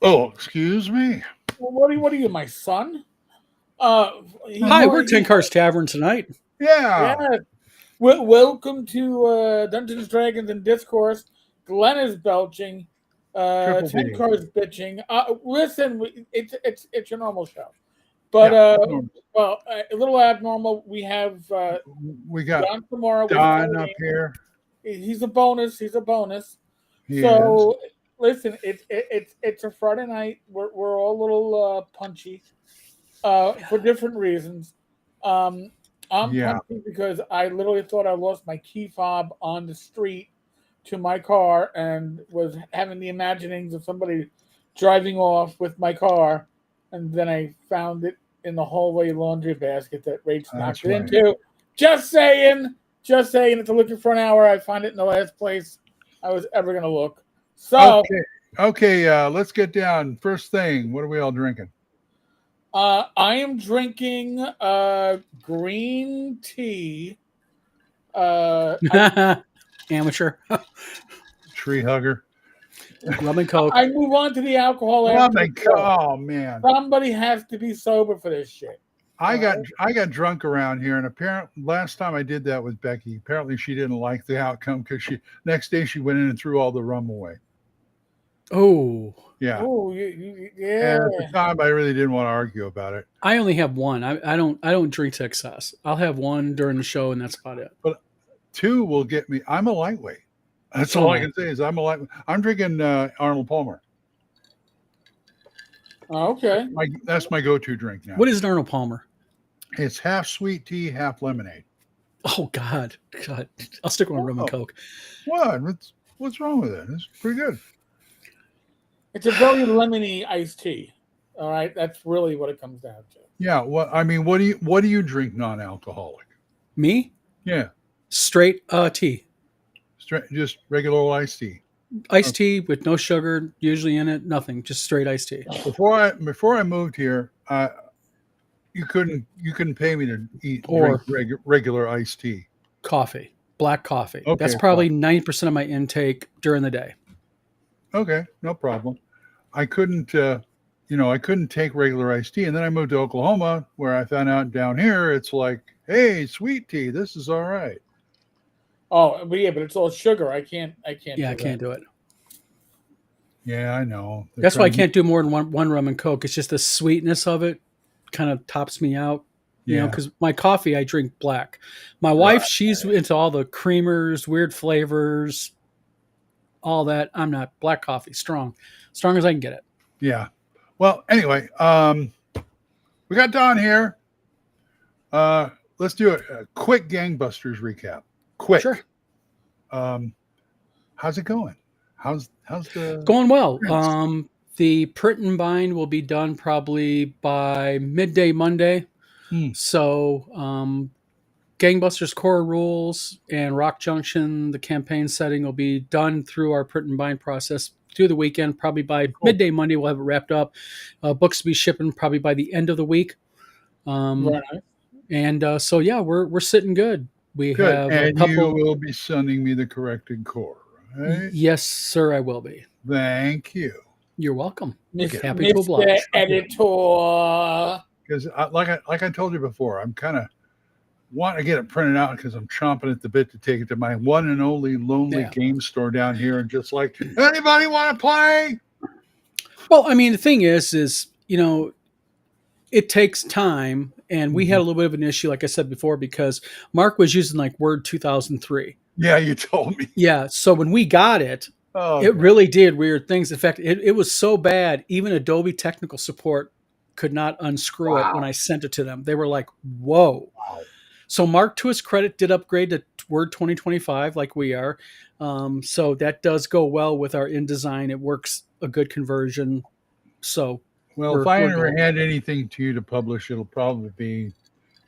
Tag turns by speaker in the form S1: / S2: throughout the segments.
S1: Oh, excuse me.
S2: Well, what are you, my son?
S1: Uh-huh.
S3: Hi,
S2: He,
S3: we're Ten
S2: he
S3: Cars Tavern tonight.
S1: Yeah.
S2: yeah. Welcome to Dungeons, Dragons, and Discourse. Glenn is belching.
S1: Triple
S2: Ten
S1: B.
S2: Cars bitching. Listen, it's your normal show, but
S1: Yeah.
S2: a little abnormal. We have
S1: We got
S2: John tomorrow with
S1: Don up
S2: Colleen.
S1: here.
S2: He's a bonus. He's a bonus.
S1: He is.
S2: So listen, it's a Friday night. We're all a little punchy for different reasons. Um, I'm
S1: Yeah.
S2: punchy because I literally thought I lost my key fob on the street to my car and was having the imaginings of somebody driving off with my car, and then I found it in the hallway laundry basket that Rach
S1: That's
S2: knocked it
S1: right.
S2: into. Just saying. Just saying. It's looking for an hour. I find it in the last place I was ever going to look. So,
S1: Okay. Okay. Let's get down. First thing. What are we all drinking?
S2: I am drinking green tea.
S3: Amateur.
S1: Tree hugger.
S3: Rum and Coke.
S2: I move on to the alcohol
S1: Oh
S2: after
S1: my
S2: the show.
S1: God. Oh man.
S2: Somebody has to be sober for this shit.
S1: I got drunk around here, and apparently last time I did that with Becky. Apparently she didn't like the outcome because next day she went in and threw all the rum away.
S3: Oh,
S1: Yeah.
S2: Oh, yeah.
S1: And at the time, I really didn't want to argue about it.
S3: I only have one. I don't drink to excess. I'll have one during the show, and that's about it.
S1: But two will get me. I'm a lightweight. That's all I can say is I'm a lightweight. I'm drinking Arnold Palmer.
S2: Okay.
S1: That's my go-to drink now.
S3: What is an Arnold Palmer?
S1: It's half sweet tea, half lemonade.
S3: Oh God. I'll stick with rum and Coke.
S1: What? What's wrong with it? It's pretty good.
S2: It's a very lemony iced tea. All right, that's really what it comes down to.
S1: Yeah. What do you drink non-alcoholic?
S3: Me?
S1: Yeah.
S3: Straight tea.
S1: Just regular old iced tea.
S3: Iced tea with no sugar usually in it. Nothing. Just straight iced tea.
S1: Before I moved here, you couldn't pay me to drink regular iced tea.
S3: Coffee. Black coffee.
S1: Okay,
S3: That's probably 90% of my intake during the day.
S1: Okay, no problem. I couldn't take regular iced tea, and then I moved to Oklahoma, where I found out down here it's like, hey, sweet tea, this is all right.
S2: Oh, but it's all sugar. I can't.
S3: Yeah, I can't do it.
S1: Yeah, I know.
S3: That's why I can't do more than one rum and Coke. It's just the sweetness of it kind of tops me out. You know, because my coffee, I drink black. My wife, she's into all the creamers, weird flavors, all that. I'm not. Black coffee, strong as I can get it.
S1: Yeah. Well, anyway, we got Don here. Let's do a quick Gangbusters recap. Quick.
S3: Sure.
S1: How's it going? How's the
S3: going well? The print and bind will be done probably by midday Monday. So, Gangbusters core rules and Rock Junction, the campaign setting will be done through our print and bind process through the weekend. Probably by midday Monday, we'll have it wrapped up. Books will be shipping probably by the end of the week.
S2: Right.
S3: And so, yeah, we're sitting good. We have
S1: and
S3: a couple.
S1: You will be sending me the corrected core, right?
S3: Yes, sir, I will be.
S1: Thank you.
S3: You're welcome.
S2: Happy to oblige. Editor.
S1: Because like I told you before, I'm kind of want to get it printed out because I'm chomping at the bit to take it to my one and only lonely game store down here and just like, anybody want to play?
S3: Well, I mean, the thing is, you know, it takes time, and we had a little bit of an issue, like I said before, because Mark was using like Word 2003.
S1: Yeah, you told me.
S3: Yeah, so when we got it, it really did weird things. In fact, it was so bad, even Adobe technical support could not unscrew it when I sent it to them. They were like, whoa. Wow. So Mark, to his credit, did upgrade to Word 2025 like we are. So that does go well with our InDesign. It works a good conversion. So,
S1: well, if I ever had anything to you to publish, it'll probably be,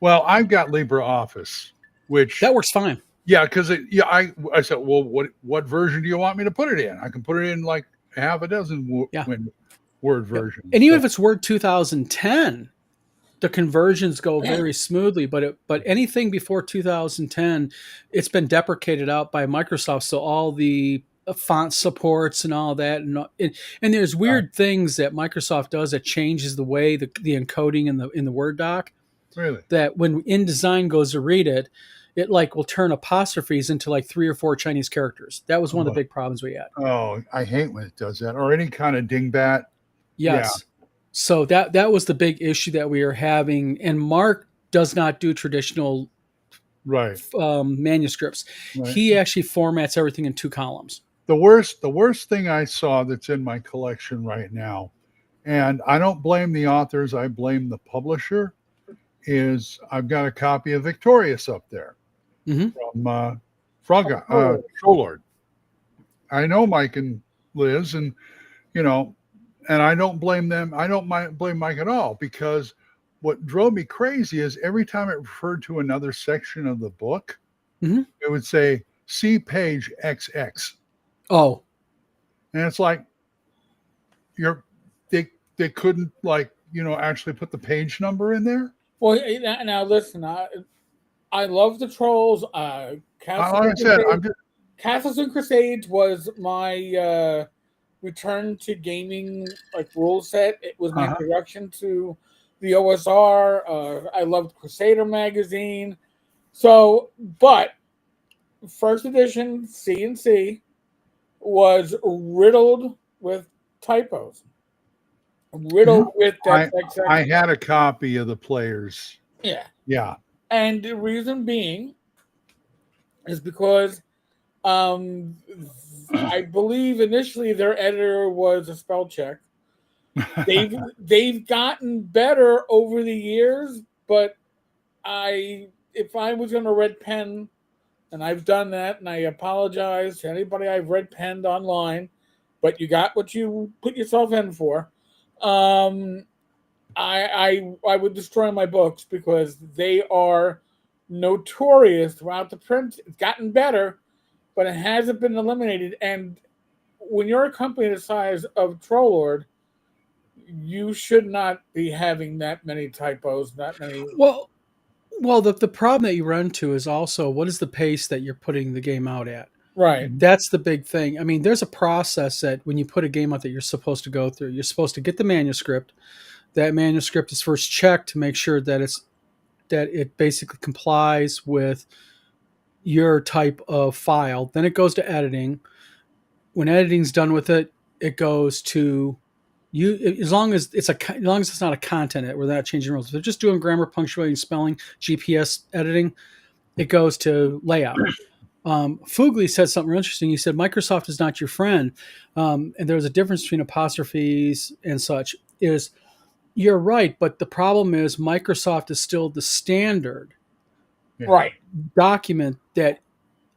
S1: well, I've got LibreOffice, which
S3: that works fine.
S1: Yeah, because I said, well, what version do you want me to put it in? I can put it in like half a dozen Word versions.
S3: And even if it's Word 2010, the conversions go very smoothly. But anything before 2010, it's been deprecated out by Microsoft. So all the font supports and all that, and there's weird things that Microsoft does that changes the way the encoding in the Word doc.
S1: Really?
S3: That when InDesign goes to read it, it like will turn apostrophes into like 3 or 4 Chinese characters. That was one of the big problems we had.
S1: Oh, I hate when it does that, or any kind of dingbat.
S3: Yes. Yeah. So that was the big issue that we are having, and Mark does not do traditional manuscripts. Right. He actually formats everything in 2 columns.
S1: The worst thing I saw that's in my collection right now, and I don't blame the authors, I blame the publisher, is I've got a copy of Victorious up there from Trollord. I know Mike and Liz, and and I don't blame them. I don't blame Mike at all, because what drove me crazy is every time it referred to another section of the book, it would say, see page XX.
S3: Oh.
S1: And it's like, they couldn't actually put the page number in there.
S2: Well, now listen, I love the Trolls. Castles and Crusades was my return to gaming rule set. It was my introduction to the OSR. I loved Crusader magazine. So, but first edition C&C was riddled with typos. Riddled with that.
S1: I had a copy of the Players.
S2: Yeah.
S1: Yeah.
S2: And the reason being is because I believe initially their editor was a spell check. They've gotten better over the years, but if I was going to red pen, and I've done that, and I apologize to anybody I've red penned online, but you got what you put yourself in for. I would destroy my books because they are notorious throughout the print. It's gotten better, but it hasn't been eliminated. And when you're a company the size of Trollord, you should not be having that many typos, that many.
S3: Well, the problem that you run into is also, what is the pace that you're putting the game out at?
S2: Right.
S3: That's the big thing. I mean, there's a process that when you put a game out that you're supposed to go through. You're supposed to get the manuscript. That manuscript is first checked to make sure that it basically complies with your type of file. Then it goes to editing. When editing's done with it, it goes to you. As long as it's not a content edit where they're not changing rules, if they're just doing grammar, punctuating, spelling, GPS editing, it goes to layout. Fugly said something real interesting. He said, Microsoft is not your friend. And there's a difference between apostrophes and such. You're right, but the problem is Microsoft is still the standard document that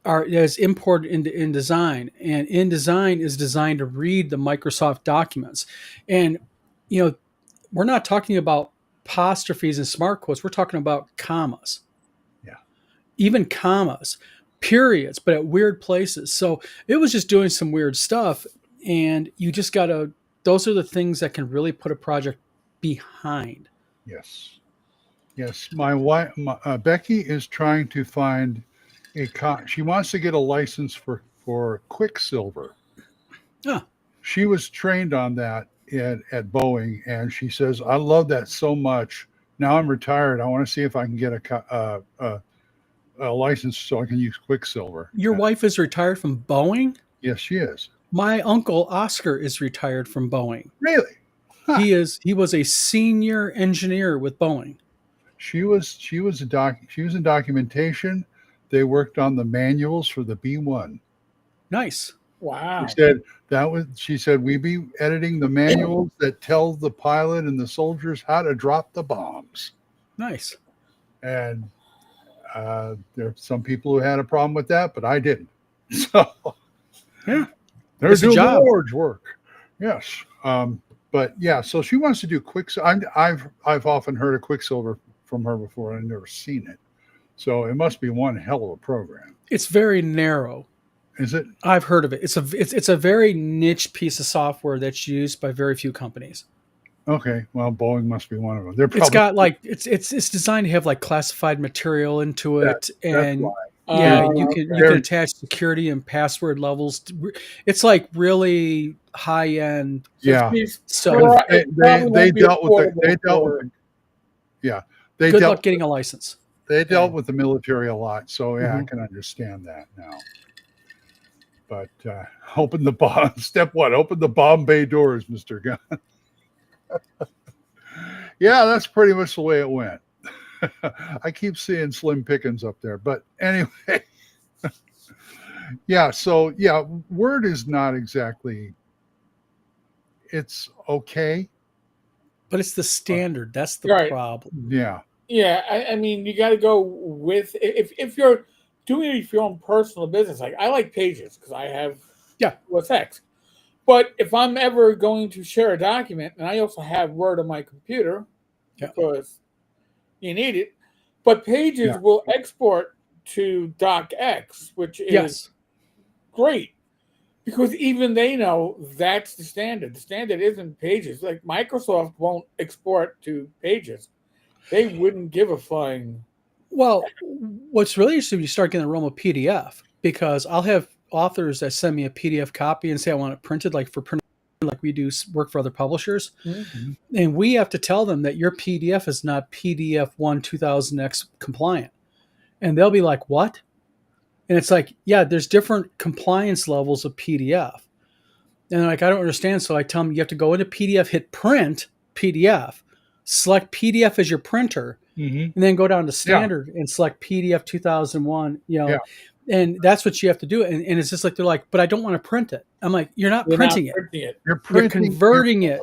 S3: is imported into InDesign. And InDesign is designed to read the Microsoft documents. And, we're not talking about apostrophes and smart quotes. We're talking about commas.
S1: Yeah.
S3: Even commas. Periods, but at weird places. So it was just doing some weird stuff, and you just gotta. Those are the things that can really put a project behind.
S1: Yes. My wife, Becky, is trying to find she wants to get a license for Quicksilver.
S3: Huh.
S1: She was trained on that at Boeing, and she says, "I love that so much. Now I'm retired. I want to see if I can get a license so I can use Quicksilver."
S3: Your wife is retired from Boeing?
S1: Yes, she is.
S3: My uncle Oscar is retired from Boeing.
S1: Really?
S3: Huh. He was a senior engineer with Boeing.
S1: She was in documentation. They worked on the manuals for the B-1.
S3: Nice.
S2: Wow.
S1: She said we'd be editing the manuals that tell the pilot and the soldiers how to drop the bombs.
S3: Nice.
S1: And there are some people who had a problem with that, but I didn't. So
S3: yeah,
S1: they're doing the Lord's work. Yes. But yeah, so she wants to do Quicksilver. I've often heard of Quicksilver from her before, and I've never seen it. So it must be one hell of a program.
S3: It's very narrow.
S1: Is it?
S3: I've heard of it. It's a very niche piece of software that's used by very few companies.
S1: Okay, well, Boeing must be one of them.
S3: It's got it's designed to have like classified material into it, and Yeah,
S2: Uh,
S3: you can attach security and password levels. It's like really high end.
S2: so
S1: Yeah.
S3: So
S2: it probably
S1: They
S2: won't be
S1: dealt with
S2: affordable
S1: the yeah. They
S3: good luck
S1: dealt
S3: getting a license.
S1: they dealt with the military a lot. So yeah, I
S3: Mhm.
S1: can understand that now. But open the bomb step one, open the bomb bay doors, Mr. Gunn. Yeah, that's pretty much the way it went. I keep seeing slim pickings up there. But anyway, yeah, so yeah, Word is not exactly, it's okay.
S3: But it's the standard. That's the
S2: right.
S3: problem.
S1: Yeah.
S2: Yeah, I mean, you got to go with if you're doing it for your own personal business. Like I like Pages because I have
S3: Yeah.
S2: OS But if I'm ever going to share a document, and I also have Word on my computer
S3: Yeah.
S2: because you need it, but Pages
S1: Yeah.
S2: will export to DocX, which is
S3: Yes.
S2: great because even they know that's the standard. The standard isn't Pages. Like Microsoft won't export to Pages. They wouldn't give a flying.
S3: Well, what's really interesting when you start getting the realm of PDF, because I'll have authors that send me a PDF copy and say I want it printed, like for print, like we do work for other publishers,
S2: Mm-hmm.
S3: and we have to tell them that your PDF is not PDF 1 2000X compliant, and they'll be like, "What?" And it's like, yeah, there's different compliance levels of PDF, and they're like, I don't understand. So I tell them you have to go into PDF, hit print PDF, select PDF as your printer,
S1: Mm-hmm.
S3: and then go down to
S1: Yeah.
S3: standard and select PDF 2001,
S1: Yeah.
S3: and that's what you have to do. And it's just like, they're like, but I don't want to print it. I'm like, you're not
S2: You're not
S3: printing it.
S2: printing it.
S1: You're
S3: You're
S1: printing.
S3: converting it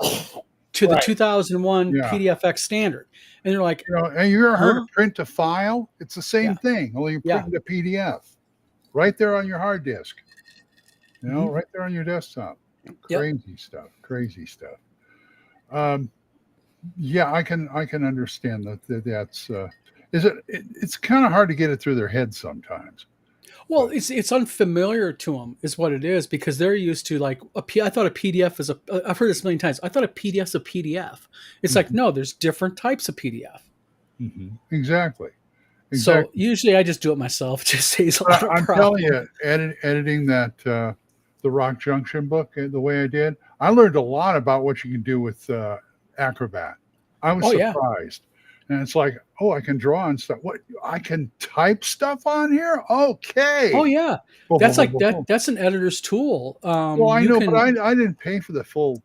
S3: to the
S2: Right.
S3: 2001
S1: Yeah.
S3: PDFX standard. And they're like,
S1: And you ever heard
S3: huh?
S1: of print to file? It's the same
S3: Yeah.
S1: thing, only you're
S3: Yeah.
S1: printing to PDF right there on your hard disk.
S3: Mhm.
S1: Right there on your desktop.
S3: Yep.
S1: Crazy stuff. Crazy stuff. Yeah, I can understand that's it's kind of hard to get it through their head sometimes.
S3: Well, it's unfamiliar to them, is what it is, because they're used to like I thought a PDF is a. I've heard this a million times. I thought a PDF is a PDF. It's like, no, there's different types of PDF.
S1: Exactly.
S3: So usually I just do it myself. It just saves a lot of
S1: I'm
S3: problems.
S1: telling you, editing that the Rock Junction book the way I did, I learned a lot about what you can do with Acrobat. I was surprised, and it's like, oh, I can draw on stuff. What, I can type stuff on here? Okay.
S3: Oh yeah, that's like that. That's an editor's tool.
S1: Well, I know, but I didn't pay for the full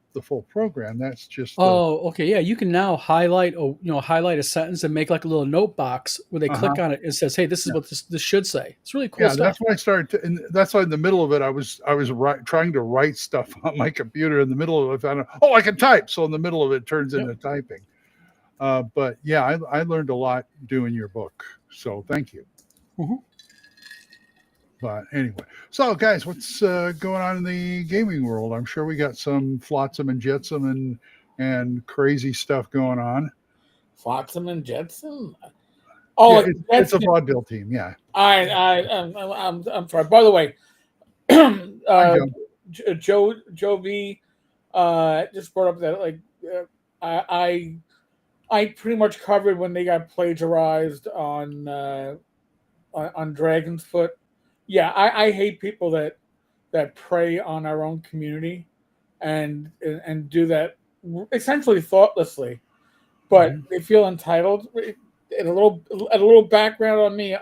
S1: program. That's just.
S3: Okay, yeah. You can now highlight a sentence and make like a little note box where they click on it and says, "Hey, this is what this should say." It's really cool stuff.
S1: That's why I started. And that's why in the middle of it, I was trying to write stuff on my computer. In the middle of it, I found out, I can type. So in the middle of it turns into typing. But yeah, I learned a lot doing your book. So thank you.
S3: Mm-hmm.
S1: But anyway, so guys, what's going on in the gaming world? I'm sure we got some flotsam and jetsam and crazy stuff going on.
S2: Flotsam and jetsam. Oh,
S1: yeah, it's a vaudeville team. Yeah.
S2: I'm sorry. By the way, Joe V just brought up that I pretty much covered when they got plagiarized on Dragon's Foot. Yeah, I hate people that prey on our own community and do that essentially thoughtlessly, but they feel entitled. And a little background on me.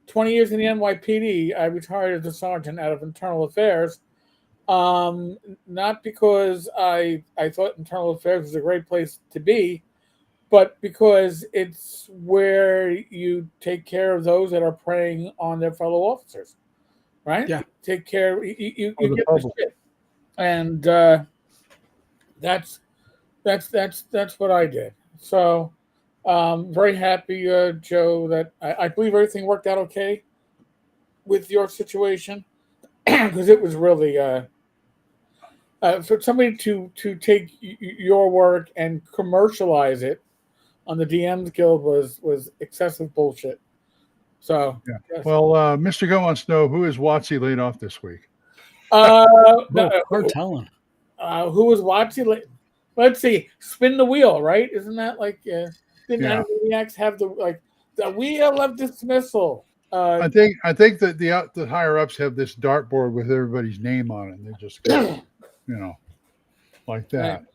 S2: 20 years in the NYPD, I retired as a sergeant out of internal affairs. Not because I thought internal affairs was a great place to be, but because it's where you take care of those that are preying on their fellow officers, right?
S3: Yeah.
S2: Take care. You get the shit, and that's what I did. So very happy, Joe, that I believe everything worked out okay with your situation, because it was really for somebody to take your work and commercialize it on the DMs Guild was excessive bullshit. So
S1: yeah. Yes. Well, Mr. Go wants to know, who is WotC laid off this week?
S3: Hard telling.
S2: Who was WotC? Let's see. Spin the wheel, right? Isn't that like didn't Animaniacs have the wheel of dismissal?
S1: I think that the higher ups have this dartboard with everybody's name on it. And they just go, like that.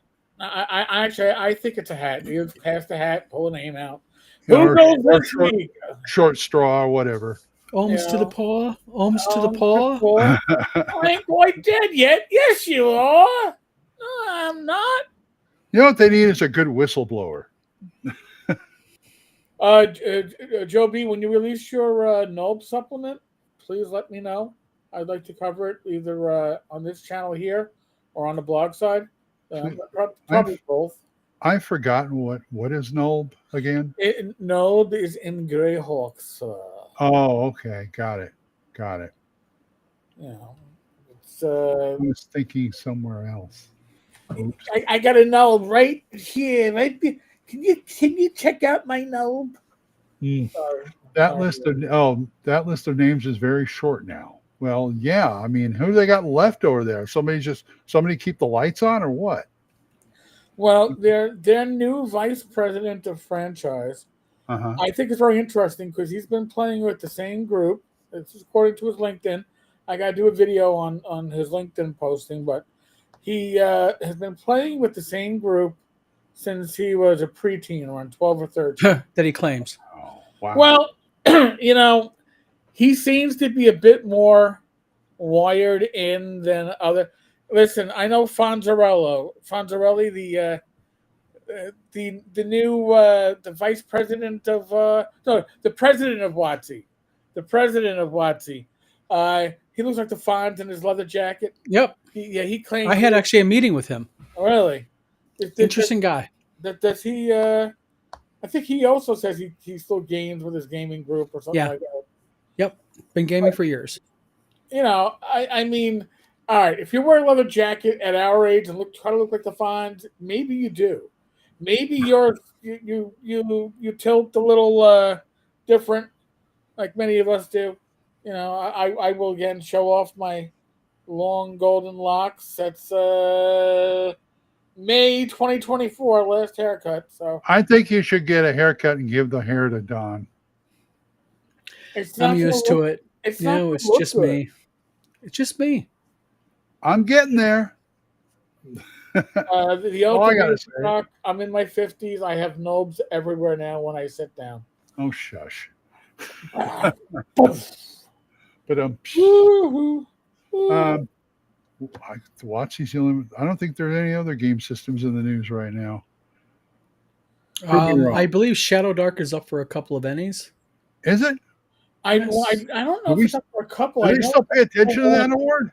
S2: I think it's a hat. You just pass the hat, pull a name out.
S1: You know,
S2: Who knows
S1: or
S2: next week?
S1: short straw or whatever.
S3: Alms to the paw. Alms to the paw.
S2: I ain't quite dead yet. Yes, you are. No, I'm not.
S1: You know what they need is a good whistleblower.
S2: Joe B, when you release your Nob supplement, please let me know. I'd like to cover it either on this channel here or on the blog side. Probably both.
S1: I've forgotten what is Nulb again.
S2: Nob is in Greyhawks.
S1: Oh, okay, got it.
S2: You know, it's.
S1: I was thinking somewhere else. Oops.
S2: I got a Nob right here. Right. Can you check out my Nob?
S1: That list of names is very short now. Well, yeah. I mean, who they got left over there? Somebody keep the lights on or what?
S2: Well, their new vice president of franchise. I think it's very interesting because he's been playing with the same group. This is according to his LinkedIn. I got to do a video on his LinkedIn posting, but he has been playing with the same group since he was a preteen, around 12 or 13.
S3: That he claims.
S1: Oh, wow.
S2: Well, he seems to be a bit more wired in than other. Listen, I know Fonzarelli, the new the vice president of the president of WotC. The president of WotC. He looks like the Fonz in his leather jacket.
S3: Yep.
S2: He claims.
S3: I had actually a meeting with him.
S2: Really?
S3: Interesting guy.
S2: Does he? I think he also says he still games with his gaming group or something like that.
S3: Yep. Been gaming for years.
S2: I mean, all right. If you wear a leather jacket at our age and try to look like the Fonz, maybe you do. Maybe you tilt a little different, like many of us do. I will again show off my long golden locks. That's May 2024, last haircut. So
S1: I think you should get a haircut and give the hair to Don.
S3: I'm used to it.
S2: It's
S3: just me. It's just me.
S1: I'm getting there.
S2: The
S1: All I gotta say.
S2: rock, I'm in my 50s. I have knobs everywhere now when I sit down.
S1: Oh, shush.
S2: But
S1: WotC's the only. I don't think there's any other game systems in the news right now.
S3: I believe Shadow Dark is up for a couple of Ennies.
S1: Is it?
S2: I don't know if it's up for a couple.
S1: Do they still pay attention to that award?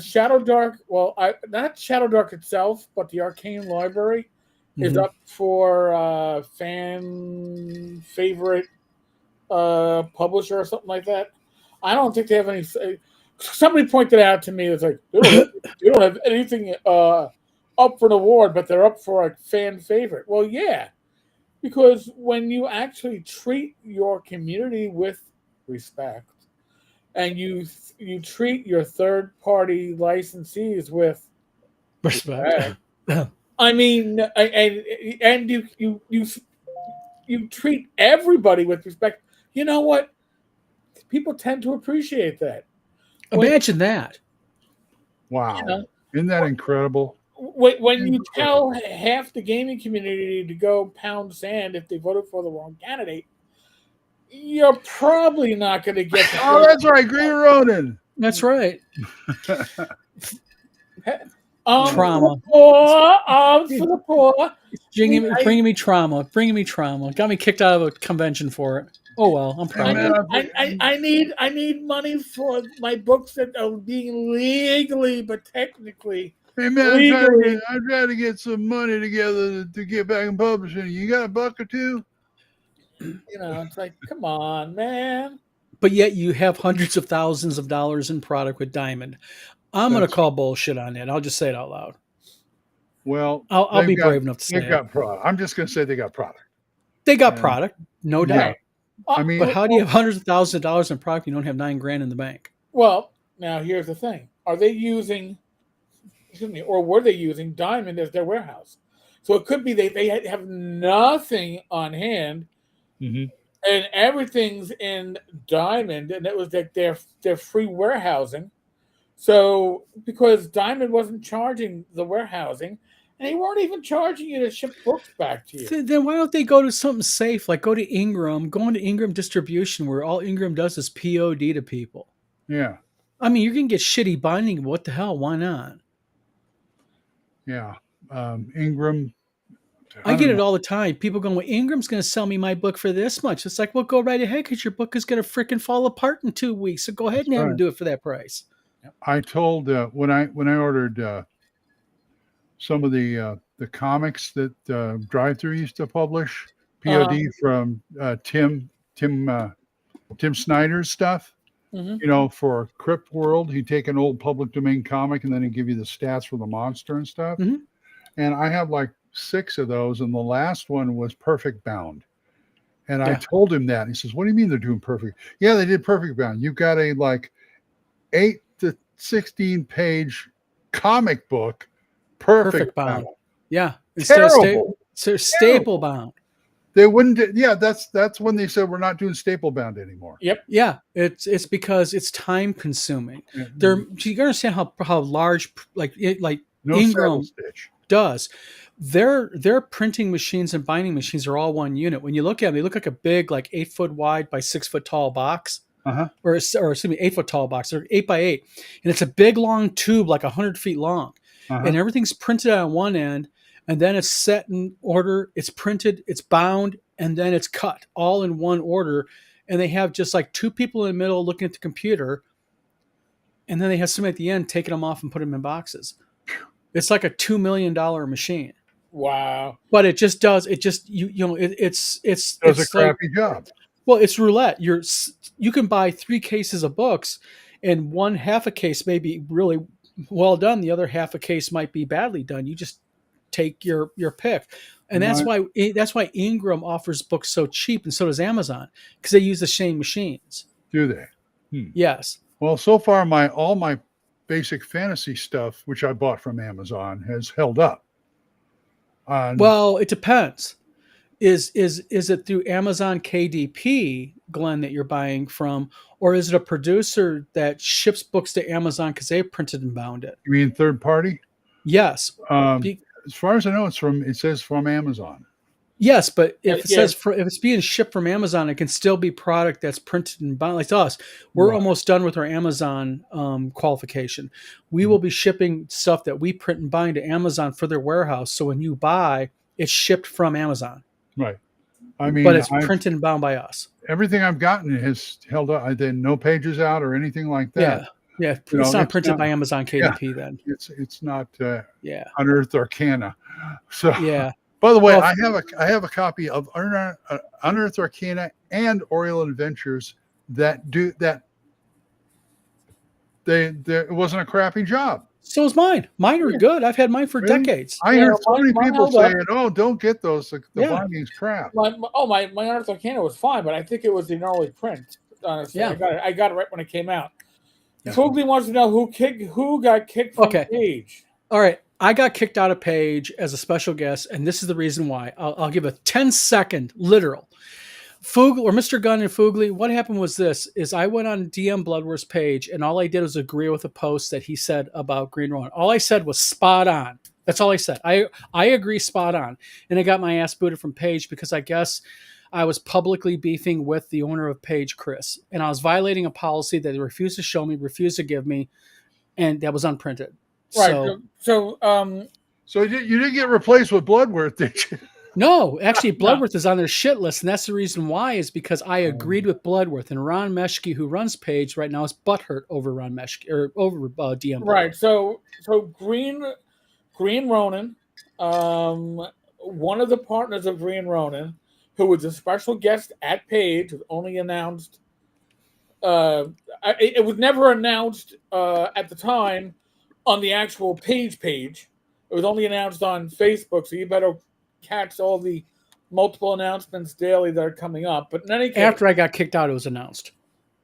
S2: Shadow Dark. Well, not Shadow Dark itself, but the Arcane Library is up for fan favorite publisher or something like that. I don't think they have any. Somebody pointed out to me, it's like they don't have anything up for an award, but they're up for a fan favorite. Well, yeah, because when you actually treat your community with respect, and you treat your third party licensees with respect. I mean, and you treat everybody with respect. You know what? People tend to appreciate that.
S3: Imagine that.
S1: Wow. Isn't that incredible?
S2: When you tell half the gaming community to go pound sand if they voted for the wrong candidate, you're probably not going to get the
S1: that's right. Green Ronin.
S3: That's right.
S2: Trauma. For the poor.
S3: Bringing me trauma. Got me kicked out of a convention for it. Oh well, I'm proud.
S2: I need money for my books that are being legally, but technically.
S1: Hey man, I'm trying to get some money together to get back in publishing. You got a buck or two?
S2: It's like, come on, man.
S3: But yet you have hundreds of thousands of dollars in product with Diamond. I'm going to call bullshit on that. I'll just say it out loud.
S1: Well,
S3: I'll be brave enough to say
S1: got product. I'm just going to say they got product.
S3: They got product, no doubt.
S1: I mean,
S3: but how do you have hundreds of thousands of dollars in product? You don't have $9,000 in the bank.
S2: Well, now here's the thing: are they using, or were they using Diamond as their warehouse? So it could be they have nothing on hand, and everything's in Diamond, and it was like their free warehousing. So because Diamond wasn't charging the warehousing, and they weren't even charging you to ship books back to you.
S3: Then why don't they go to something safe? Like go to Ingram, go into Ingram distribution where all Ingram does is POD to people.
S1: Yeah.
S3: I mean, you're going to get shitty binding. But what the hell? Why not?
S1: Yeah. Ingram.
S3: I get it all the time. People going, well, Ingram's going to sell me my book for this much. It's like, well, go right ahead because your book is going to freaking fall apart in 2 weeks. So go ahead and have them do it for that price.
S1: I told when I ordered some of the comics that Drive Thru used to publish, POD from Tim Snyder's stuff.
S2: Mm-hmm.
S1: You know, for Crypt World, he'd take an old public domain comic and then he'd give you the stats for the monster and stuff.
S3: Mm-hmm.
S1: And I have like 6 of those, and the last one was Perfect Bound. And I told him that. He says, "What do you mean they're doing perfect?" Yeah, they did Perfect Bound. You've got a like 8 to 16 page comic book, Perfect Bound.
S3: Yeah,
S1: Terrible.
S3: Staple bound.
S1: They wouldn't. Yeah, that's when they said we're not doing staple bound anymore.
S2: Yep.
S3: Yeah, it's because it's time consuming.
S1: Mm-hmm.
S3: You understand how large like
S1: No
S3: Ingram
S1: stitch
S3: does. Their printing machines and binding machines are all one unit. When you look at them, they look like a big 8 foot wide by 6 foot tall box. Or excuse me, 8 foot tall box. They're 8 by 8, and it's a big long tube like 100 feet long, and everything's printed on one end. And then it's set in order, it's printed, it's bound, and then it's cut all in one order. And they have just like 2 people in the middle looking at the computer. And then they have somebody at the end taking them off and put them in boxes. It's like a $2 million machine.
S2: Wow.
S3: But it just does, it just, it's
S1: does a crappy job.
S3: Well, it's roulette. You can buy 3 cases of books, and one half a case may be really well done. The other half a case might be badly done. You just take your pick, and that's why Ingram offers books so cheap, and so does Amazon, because they use the same machines.
S1: Do they?
S3: Yes.
S1: Well, so far all my basic fantasy stuff, which I bought from Amazon, has held up.
S3: Well, it depends. Is it through Amazon KDP, Glenn, that you're buying from, or is it a producer that ships books to Amazon because they printed and bound it?
S1: You mean third party?
S3: Yes.
S1: As far as I know, it says from Amazon.
S3: Yes, but if it says if it's being shipped from Amazon, it can still be product that's printed and bound. Like us, we're almost done with our Amazon qualification. We will be shipping stuff that we print and bind to Amazon for their warehouse. So when you buy, it's shipped from Amazon.
S1: Right. I mean,
S3: but it's printed and bound by us.
S1: Everything I've gotten has held up. I did no pages out or anything like that.
S3: Yeah, it's not printed by Amazon KDP then.
S1: It's not
S3: Unearthed
S1: Arcana. So
S3: yeah.
S1: By the way, I have a copy of Unearthed Arcana and Oriole Adventures that it wasn't a crappy job.
S3: So is mine. Mine are good. I've had mine for decades.
S1: I hear so many people saying, "Oh, don't get those. The binding's crap."
S2: My Unearthed Arcana was fine, but I think it was the early print. Honestly, I got it right when it came out. Fogley wants to know who got kicked from Page.
S3: All right, I got kicked out of Page as a special guest, and this is the reason why. I'll give a 10-second literal. Fogley or Mr. Gunn and Fogley, what happened was this: I went on DM Bloodworth's page, and all I did was agree with a post that he said about Green Rowan. All I said was spot on. That's all I said. I agree, spot on, and I got my ass booted from Page because I guess I was publicly beefing with the owner of Page, Chris, and I was violating a policy that they refused to show me, refused to give me, and that was unprinted.
S2: Right. So
S1: you didn't get replaced with Bloodworth, did you?
S3: No, actually, Bloodworth is on their shit list, and that's the reason why is because I agreed with Bloodworth, and Ron Meschke, who runs Page right now, is butthurt over Ron Meschke or over DM.
S2: Right. So Green Ronin, one of the partners of Green Ronin, who was a special guest at Page, was only announced. It was never announced at the time on the actual Page. It was only announced on Facebook, so you better catch all the multiple announcements daily that are coming up. But in any case,
S3: after I got kicked out, it was announced.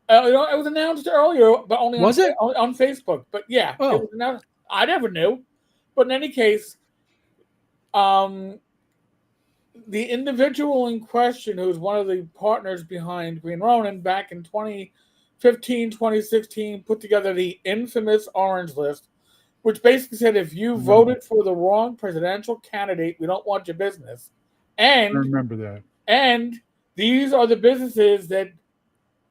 S2: It was announced earlier, but only
S3: on
S2: Facebook. But yeah, it was announced. I never knew. But in any case, the individual in question, who's one of the partners behind Green Ronin, back in 2015, 2016, put together the infamous Orange List, which basically said if you voted for the wrong presidential candidate, we don't want your business.
S1: I remember that.
S2: And these are the businesses that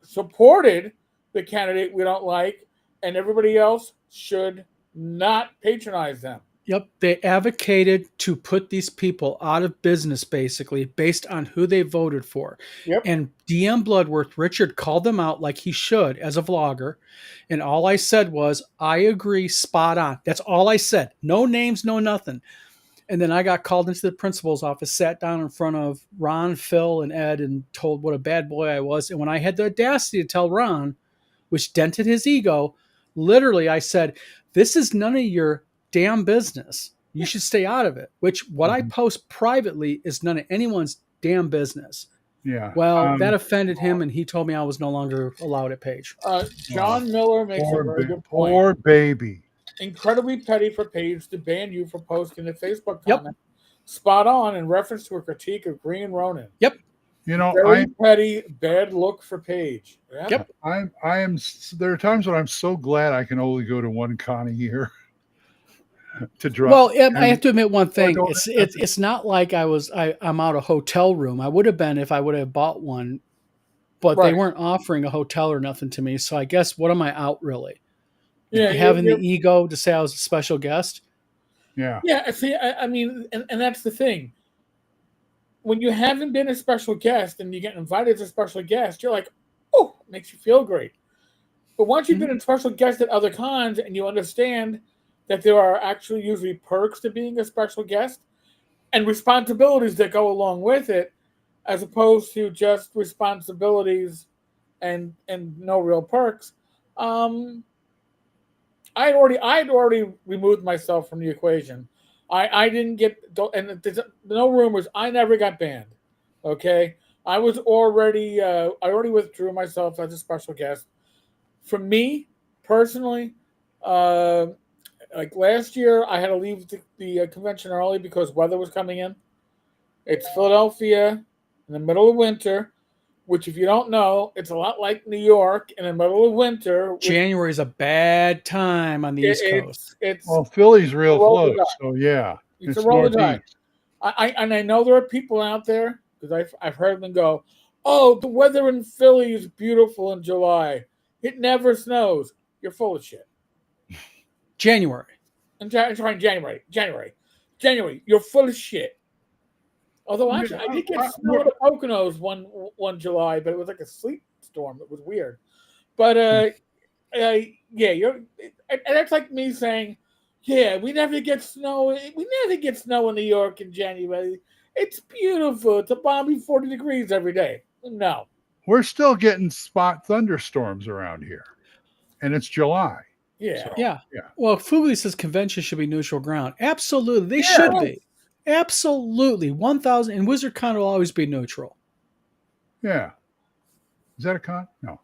S2: supported the candidate we don't like, and everybody else should not patronize them.
S3: Yep, they advocated to put these people out of business, basically, based on who they voted for.
S2: Yep.
S3: And DM Bloodworth, Richard called them out like he should as a vlogger. And all I said was, I agree, spot on. That's all I said. No names, no nothing. And then I got called into the principal's office, sat down in front of Ron, Phil, and Ed, and told what a bad boy I was. And when I had the audacity to tell Ron, which dented his ego, literally I said, this is none of your damn business. You should stay out of it. Which what I post privately is none of anyone's damn business.
S1: Yeah.
S3: Well, that offended him, and he told me I was no longer allowed at Page.
S2: John Miller makes a very good point.
S1: Poor baby.
S2: Incredibly petty for Page to ban you for posting a Facebook comment. Spot on in reference to a critique of Green Ronin.
S3: Yep.
S1: You know,
S2: very petty, bad look for Page.
S3: Yep.
S1: I am. There are times when I'm so glad I can only go to one con a year to drop.
S3: Well, I have to admit one thing. It's not like I'm out a hotel room. I would have been if I would have bought one, but they weren't offering a hotel or nothing to me. So I guess what am I out really?
S2: Yeah,
S3: having the ego to say I was a special guest.
S1: Yeah.
S2: Yeah. See, I mean, and that's the thing. When you haven't been a special guest and you get invited as a special guest, you're like, oh, it makes you feel great. But once you've been a special guest at other cons and you understand that there are actually usually perks to being a special guest and responsibilities that go along with it, as opposed to just responsibilities and no real perks, I'd already removed myself from the equation. I didn't get, and there's no rumors. I never got banned. Okay, I already withdrew myself as a special guest. For me personally, like last year, I had to leave the convention early because weather was coming in. It's Philadelphia in the middle of winter, which, if you don't know, it's a lot like New York in the middle of winter.
S3: January is a bad time on the East Coast.
S1: Well, Philly's real close, so yeah,
S2: it's a roll of dice. I know there are people out there because I've heard them go, "Oh, the weather in Philly is beautiful in July. It never snows." You're full of shit.
S3: January.
S2: January. You're full of shit. Although actually, I did get snow at the Poconos one July, but it was like a sleet storm. It was weird. But yeah, and that's like me saying, yeah, we never get snow. We never get snow in New York in January. It's beautiful. It's a balmy 40 degrees every day. No,
S1: we're still getting spot thunderstorms around here, and it's July.
S2: Yeah.
S1: So,
S3: yeah. Well, Fugly says convention should be neutral ground. Absolutely, they should be. Absolutely, 1,000. And WizardCon will always be neutral.
S1: Yeah. Is that a con? No.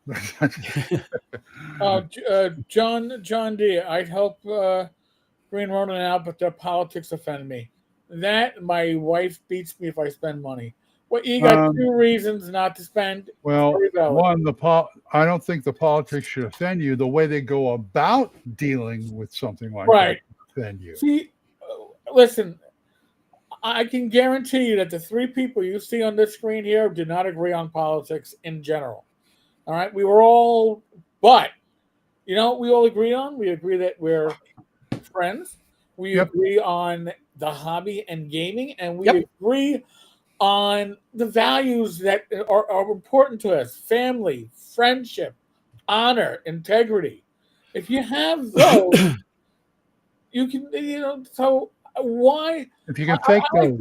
S2: John D. I'd help Green Ronin out, but their politics offend me. That my wife beats me if I spend money. Well, you got two reasons not to spend.
S1: Well, one, I don't think the politics should offend you. The way they go about dealing with something like that offend you.
S2: See, listen, I can guarantee you that the three people you see on this screen here do not agree on politics in general. All right, but you know what we all agree on? We agree that we're friends. We agree on the hobby and gaming, and we agree on the values that are important to us: family, friendship, honor, integrity. If you have those, you can, so why?
S1: If you can fake those,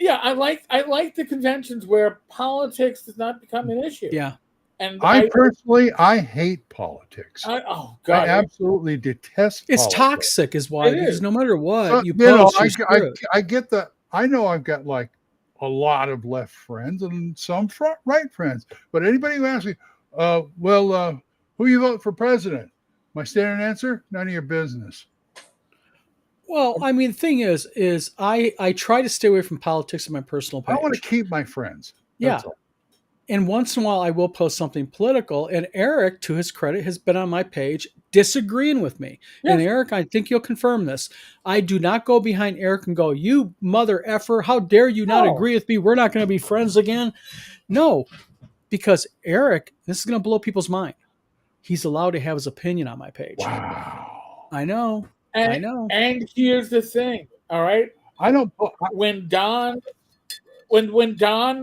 S2: I like the conventions where politics does not become an issue.
S3: Yeah.
S2: And
S1: I personally hate politics.
S2: I
S1: absolutely detest
S3: it's
S1: politics.
S3: Toxic is why, because no matter what you
S1: post,
S3: know,
S1: I get that. I know I've got like a lot of left friends and some right friends, but anybody who asks me, who you vote for president? My standard answer: none of your business.
S3: Well, I mean, the thing is I try to stay away from politics on my personal
S1: I want to
S3: page.
S1: keep my friends.
S3: Yeah.
S1: That's all.
S3: And once in a while, I will post something political. And Eric, to his credit, has been on my page disagreeing with me. And
S2: Yes.
S3: Eric, I think you'll confirm this. I do not go behind Eric and go, "You mother effer, how dare you not
S2: No.
S3: agree with me? We're not going to be friends again." No, because Eric, this is going to blow people's mind. He's allowed to have his opinion on my page.
S1: Wow.
S3: I know.
S2: And,
S3: I know.
S2: And here's the thing, all right?
S1: I don't.
S2: When Don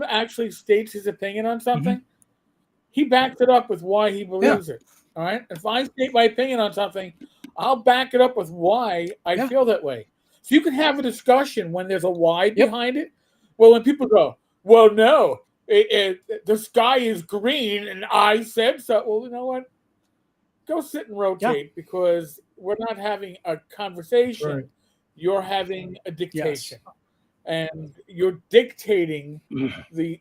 S2: actually states his opinion on something, he backs it up with why he believes it. All right. If I state my opinion on something, I'll back it up with why I feel that way. So you can have a discussion when there's a why behind it. Well, when people go, "Well, no, the sky is green," and I said so. Well, you know what? Go sit and rotate because we're not having a conversation.
S1: Right.
S2: You're having a dictation. And you're dictating the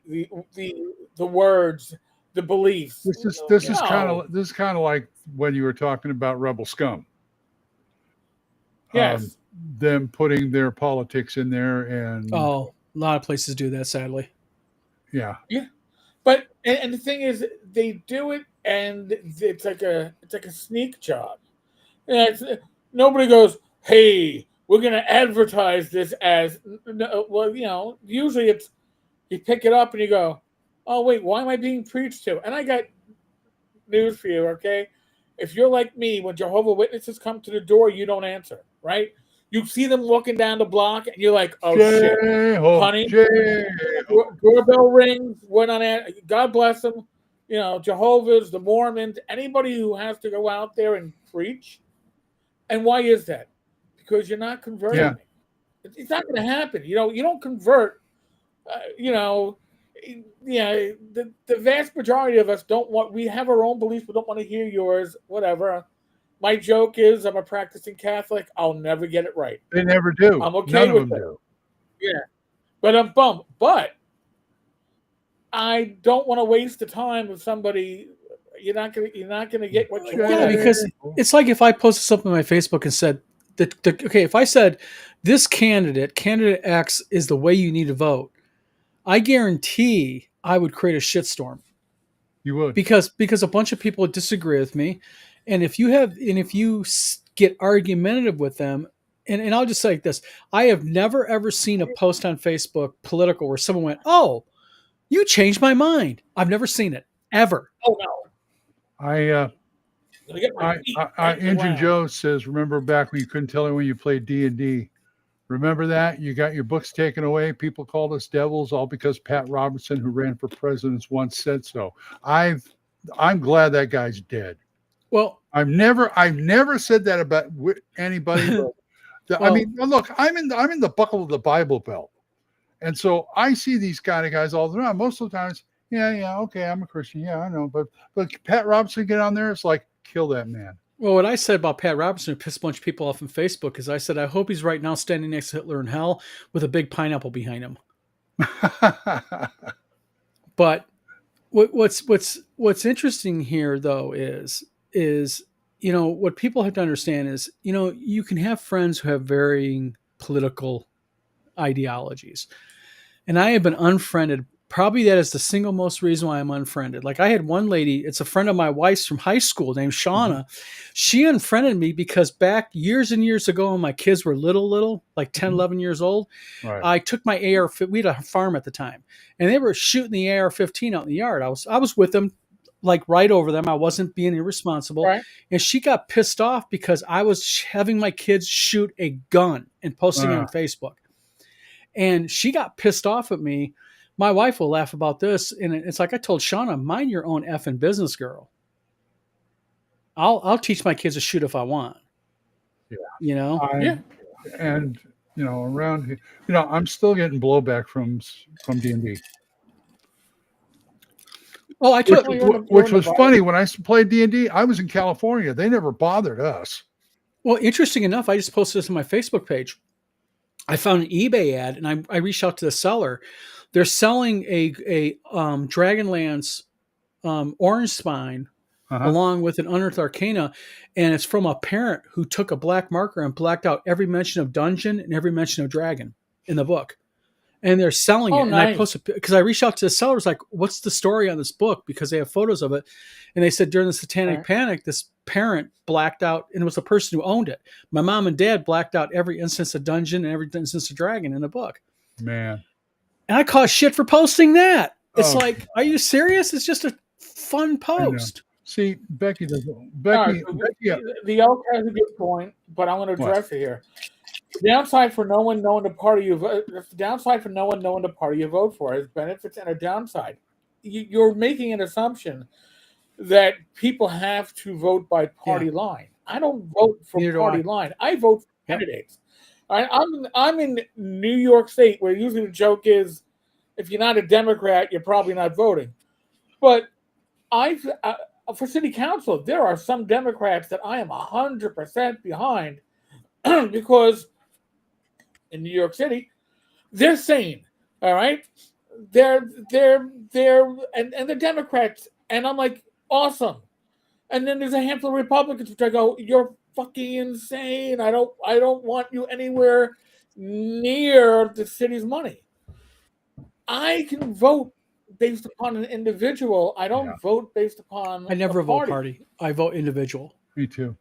S2: words, the beliefs.
S1: This is kind of like when you were talking about rebel scum.
S2: Yes.
S1: Them putting their politics in there, and
S3: a lot of places do that, sadly.
S1: Yeah.
S2: But and the thing is, they do it, and it's like a sneak job. Nobody goes, "Hey, we're going to advertise this as," well, usually it's, you pick it up and you go, "Oh, wait, why am I being preached to?" And I got news for you, okay? If you're like me, when Jehovah's Witnesses come to the door, you don't answer, right? You see them walking down the block and you're like, "Oh, shit, honey, doorbell rings, we're not God bless them." Jehovah's, the Mormons, anybody who has to go out there and preach. And why is that? Because you're not converting.
S1: Yeah.
S2: It's not going to happen. You don't convert. The vast majority of us don't want. We have our own beliefs. We don't want to hear yours. Whatever. My joke is, I'm a practicing Catholic. I'll never get it right.
S1: They never do.
S2: I'm okay
S1: None
S2: with
S1: of them
S2: it.
S1: do.
S2: Yeah, but I'm bummed. But I don't want to waste the time with somebody. You're not gonna get what you want.
S3: Yeah, because it's like if I posted something on my Facebook and said that, if I said this candidate X is the way you need to vote, I guarantee I would create a shitstorm.
S1: You would,
S3: because a bunch of people disagree with me, and if you get argumentative with them, and I'll just say like this: I have never ever seen a post on Facebook political where someone went, "Oh, you changed my mind." I've never seen it ever.
S2: Oh no.
S1: Engine Joe says, "Remember back when you couldn't tell anyone you played D&D? Remember that? You got your books taken away. People called us devils, all because Pat Robertson, who ran for president, once said so." I'm glad that guy's dead.
S3: Well,
S1: I've never said that about anybody. I mean, look, I'm in the buckle of the Bible Belt, and so I see these kind of guys all the time. Most of the times, yeah, okay, I'm a Christian, yeah, I know, but Pat Robertson get on there, it's like, kill that man.
S3: Well, what I said about Pat Robertson, who pissed a bunch of people off on Facebook, is I said, I hope he's right now standing next to Hitler in hell with a big pineapple behind him. But what's interesting here, though, is what people have to understand is, you can have friends who have varying political ideologies, and I have been unfriended. Probably that is the single most reason why I'm unfriended. Like, I had one lady, it's a friend of my wife's from high school named Shauna. She unfriended me because back years and years ago when my kids were little, like 10, 11 years old,
S1: right.
S3: I took my we had a farm at the time, and they were shooting the AR-15 out in the yard. I was with them, like right over them. I wasn't being irresponsible.
S2: Right.
S3: And she got pissed off because I was having my kids shoot a gun and posting it on Facebook. And she got pissed off at me. My wife will laugh about this, and it's like I told Shauna, mind your own effing business, girl. I'll teach my kids to shoot if I want.
S1: Yeah. And around here, I'm still getting blowback from D&D.
S3: Oh, I took
S1: which was funny. When I played D&D, I was in California. They never bothered us.
S3: Well, interesting enough, I just posted this on my Facebook page. I found an eBay ad, and I reached out to the seller. They're selling a Dragonlance orange spine along with an Unearthed Arcana, and it's from a parent who took a black marker and blacked out every mention of dungeon and every mention of dragon in the book. And they're selling it.
S2: Oh,
S3: And
S2: nice.
S3: I posted, because I reached out to the sellers, like, what's the story on this book? Because they have photos of it. And they said during the Satanic Panic, this parent blacked out, and it was the person who owned it. My mom and dad blacked out every instance of dungeon and every instance of dragon in the book.
S1: Man.
S3: And I caught shit for posting that. It's like, are you serious? It's just a fun post.
S1: See, Becky doesn't.
S2: Becky, the elk has a good point, but I'm going to address it here. The downside for no one knowing the party you vote. The downside for no one knowing the party you vote for is benefits and a downside. You're making an assumption that people have to vote by party line. I don't vote for party line. I vote for candidates. I'm in New York State, where usually the joke is, if you're not a Democrat, you're probably not voting. But for city council, there are some Democrats that I am 100% behind because in New York City, they're sane. All right, they're and the Democrats, and I'm like, awesome. And then there's a handful of Republicans which I go, you're fucking insane. I don't want you anywhere near the city's money. I can vote based upon an individual. I don't vote based upon.
S3: I never vote party. I vote individual.
S1: Me too.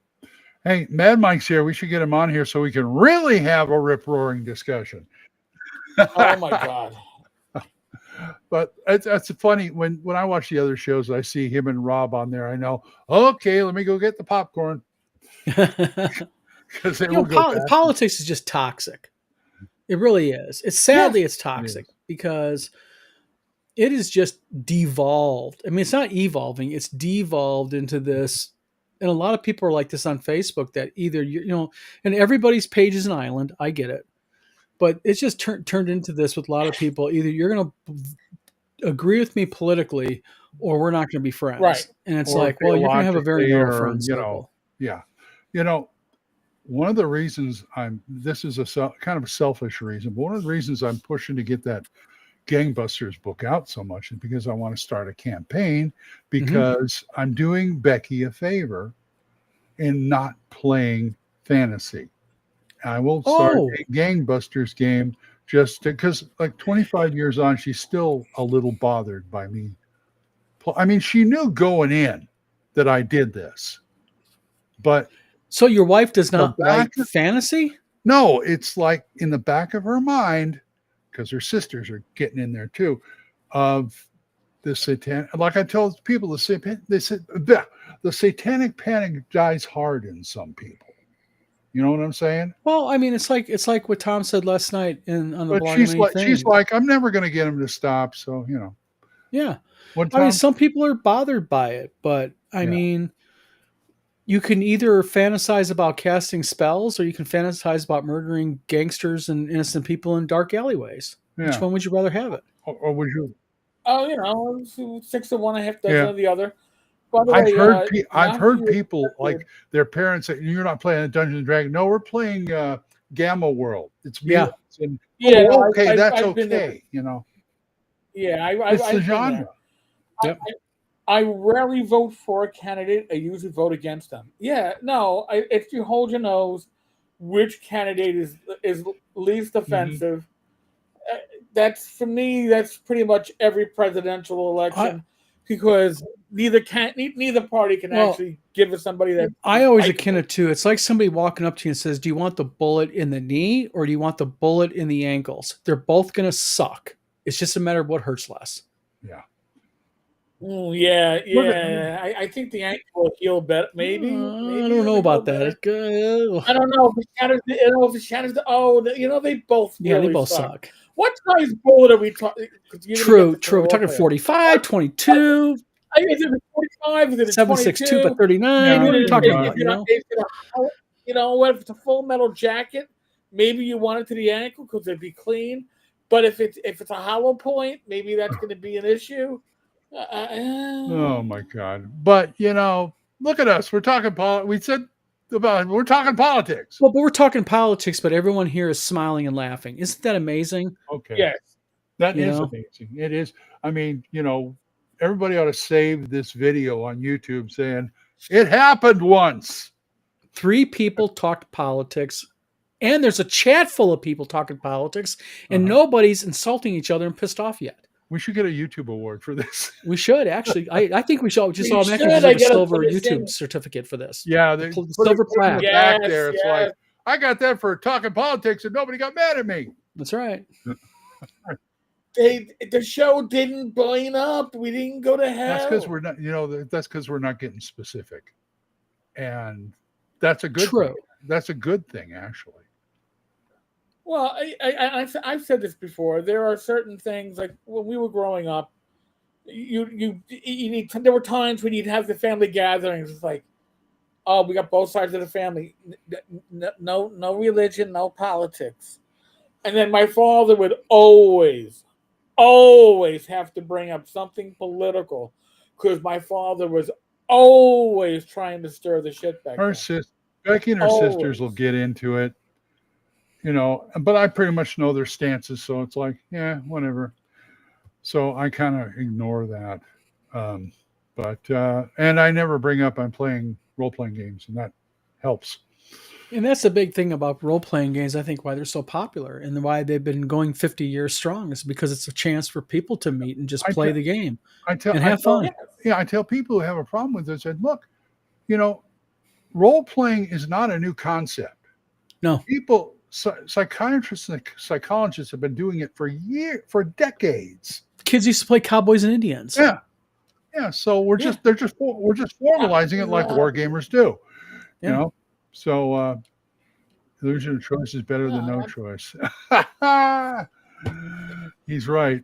S1: Hey, Mad Mike's here. We should get him on here so we can really have a rip-roaring discussion.
S2: Oh my God.
S1: But it's funny when I watch the other shows, I see him and Rob on there. I know, okay, let me go get the popcorn. Because
S3: politics is just toxic. It really is. It's toxic because it is just devolved. I mean, it's not evolving; it's devolved into this. And a lot of people are like this on Facebook, that either and everybody's page is an island. I get it, but it's just turned into this with a lot of people. Either you're going to agree with me politically, or we're not going to be friends.
S2: Right.
S3: And it's like, well, you're going to have a very narrow friend circle.
S1: Yeah. One of the reasons this is kind of a selfish reason, but one of the reasons I'm pushing to get that Gangbusters book out so much is because I want to start a campaign, because I'm doing Becky a favor in not playing fantasy. I will start a Gangbusters game just because, like, 25 years on, she's still a little bothered by me. I mean, she knew going in that I did this, but
S3: so your wife does not like fantasy?
S1: No, it's like in the back of her mind, because her sisters are getting in there too, of the satanic. Like I tell people, they said the satanic panic dies hard in some people. You know what I'm saying?
S3: Well, I mean, it's like what Tom said last night on the blog.
S1: She's like, I'm never going to get him to stop. So
S3: yeah. I mean, some people are bothered by it, but I mean, you can either fantasize about casting spells, or you can fantasize about murdering gangsters and innocent people in dark alleyways. Yeah. Which one would you rather have it?
S1: Or would you?
S2: Oh, 6 of one, a half dozen of the other.
S1: I've heard people like their parents say, "You're not playing Dungeons and Dragons." No, we're playing Gamma World. It's mutants and that's okay.
S2: Yeah,
S1: it's the genre.
S3: Yep.
S2: I rarely vote for a candidate. I usually vote against them. Yeah, no, if you hold your nose, which candidate is least offensive? That's, for me, that's pretty much every presidential election, because neither party can actually give us somebody that.
S3: I always akin it to, it's like somebody walking up to you and says, "Do you want the bullet in the knee or do you want the bullet in the ankles?" They're both going to suck. It's just a matter of what hurts less.
S1: Yeah.
S2: Yeah. I think the ankle will heal better. Maybe.
S3: I don't know about that.
S2: I don't know if it shatters they both.
S3: They both suck.
S2: What size bullet are we talking?
S3: True. We're talking 45, 22.
S2: Is it a 45? Is it a
S3: 7.62 by 39? What are you talking about?
S2: What if it's a full metal jacket? Maybe you want it to the ankle because it'd be clean. But if it's a hollow point, maybe that's going to be an issue.
S1: Oh my God! But look at us. We're talking we're talking politics.
S3: Well, but we're talking politics. But everyone here is smiling and laughing. Isn't that amazing?
S1: Okay.
S2: Yes,
S1: that is amazing. It is. I mean, everybody ought to save this video on YouTube saying it happened once.
S3: 3 people talked politics, and there's a chat full of people talking politics, and nobody's insulting each other and pissed off yet.
S1: We should get a YouTube award for this.
S3: We should actually. I think we should just
S2: We
S3: automatically
S2: should.
S3: deserve a
S2: I gotta
S3: silver
S2: put this
S3: YouTube
S2: in.
S3: certificate for this.
S1: Yeah,
S3: the
S1: put
S3: silver
S1: it in the
S3: plaque.
S1: back there. It's
S2: Yes.
S1: like, I got that for talking politics and nobody got mad at me.
S3: That's right.
S2: The show didn't blow up. We didn't go to hell.
S1: That's because we're not, that's because we're not getting specific. And that's a good
S3: True.
S1: thing. That's a good thing, actually.
S2: Well, I've said this before. There are certain things, like when we were growing up, you need. There were times when you'd have the family gatherings. It's like, oh, we got both sides of the family. No religion, no politics. And then my father would always have to bring up something political, because my father was always trying to stir the shit back.
S1: Becky and her sisters will get into it, but I pretty much know their stances, so it's like, yeah, whatever. So I kind of ignore that. And I never bring up I'm playing role-playing games, and that helps.
S3: And that's the big thing about role-playing games, I think, why they're so popular and why they've been going 50 years strong, is because it's a chance for people to meet and just play the game and have fun.
S1: Yeah, I tell people who have a problem with this, I said, look, role-playing is not a new concept.
S3: No.
S1: People, psychiatrists and psychologists have been doing it for decades.
S3: Kids used to play Cowboys and Indians.
S1: Yeah. Yeah, so we're just formalizing it like war gamers do. So illusion of choice is better than no choice. He's right.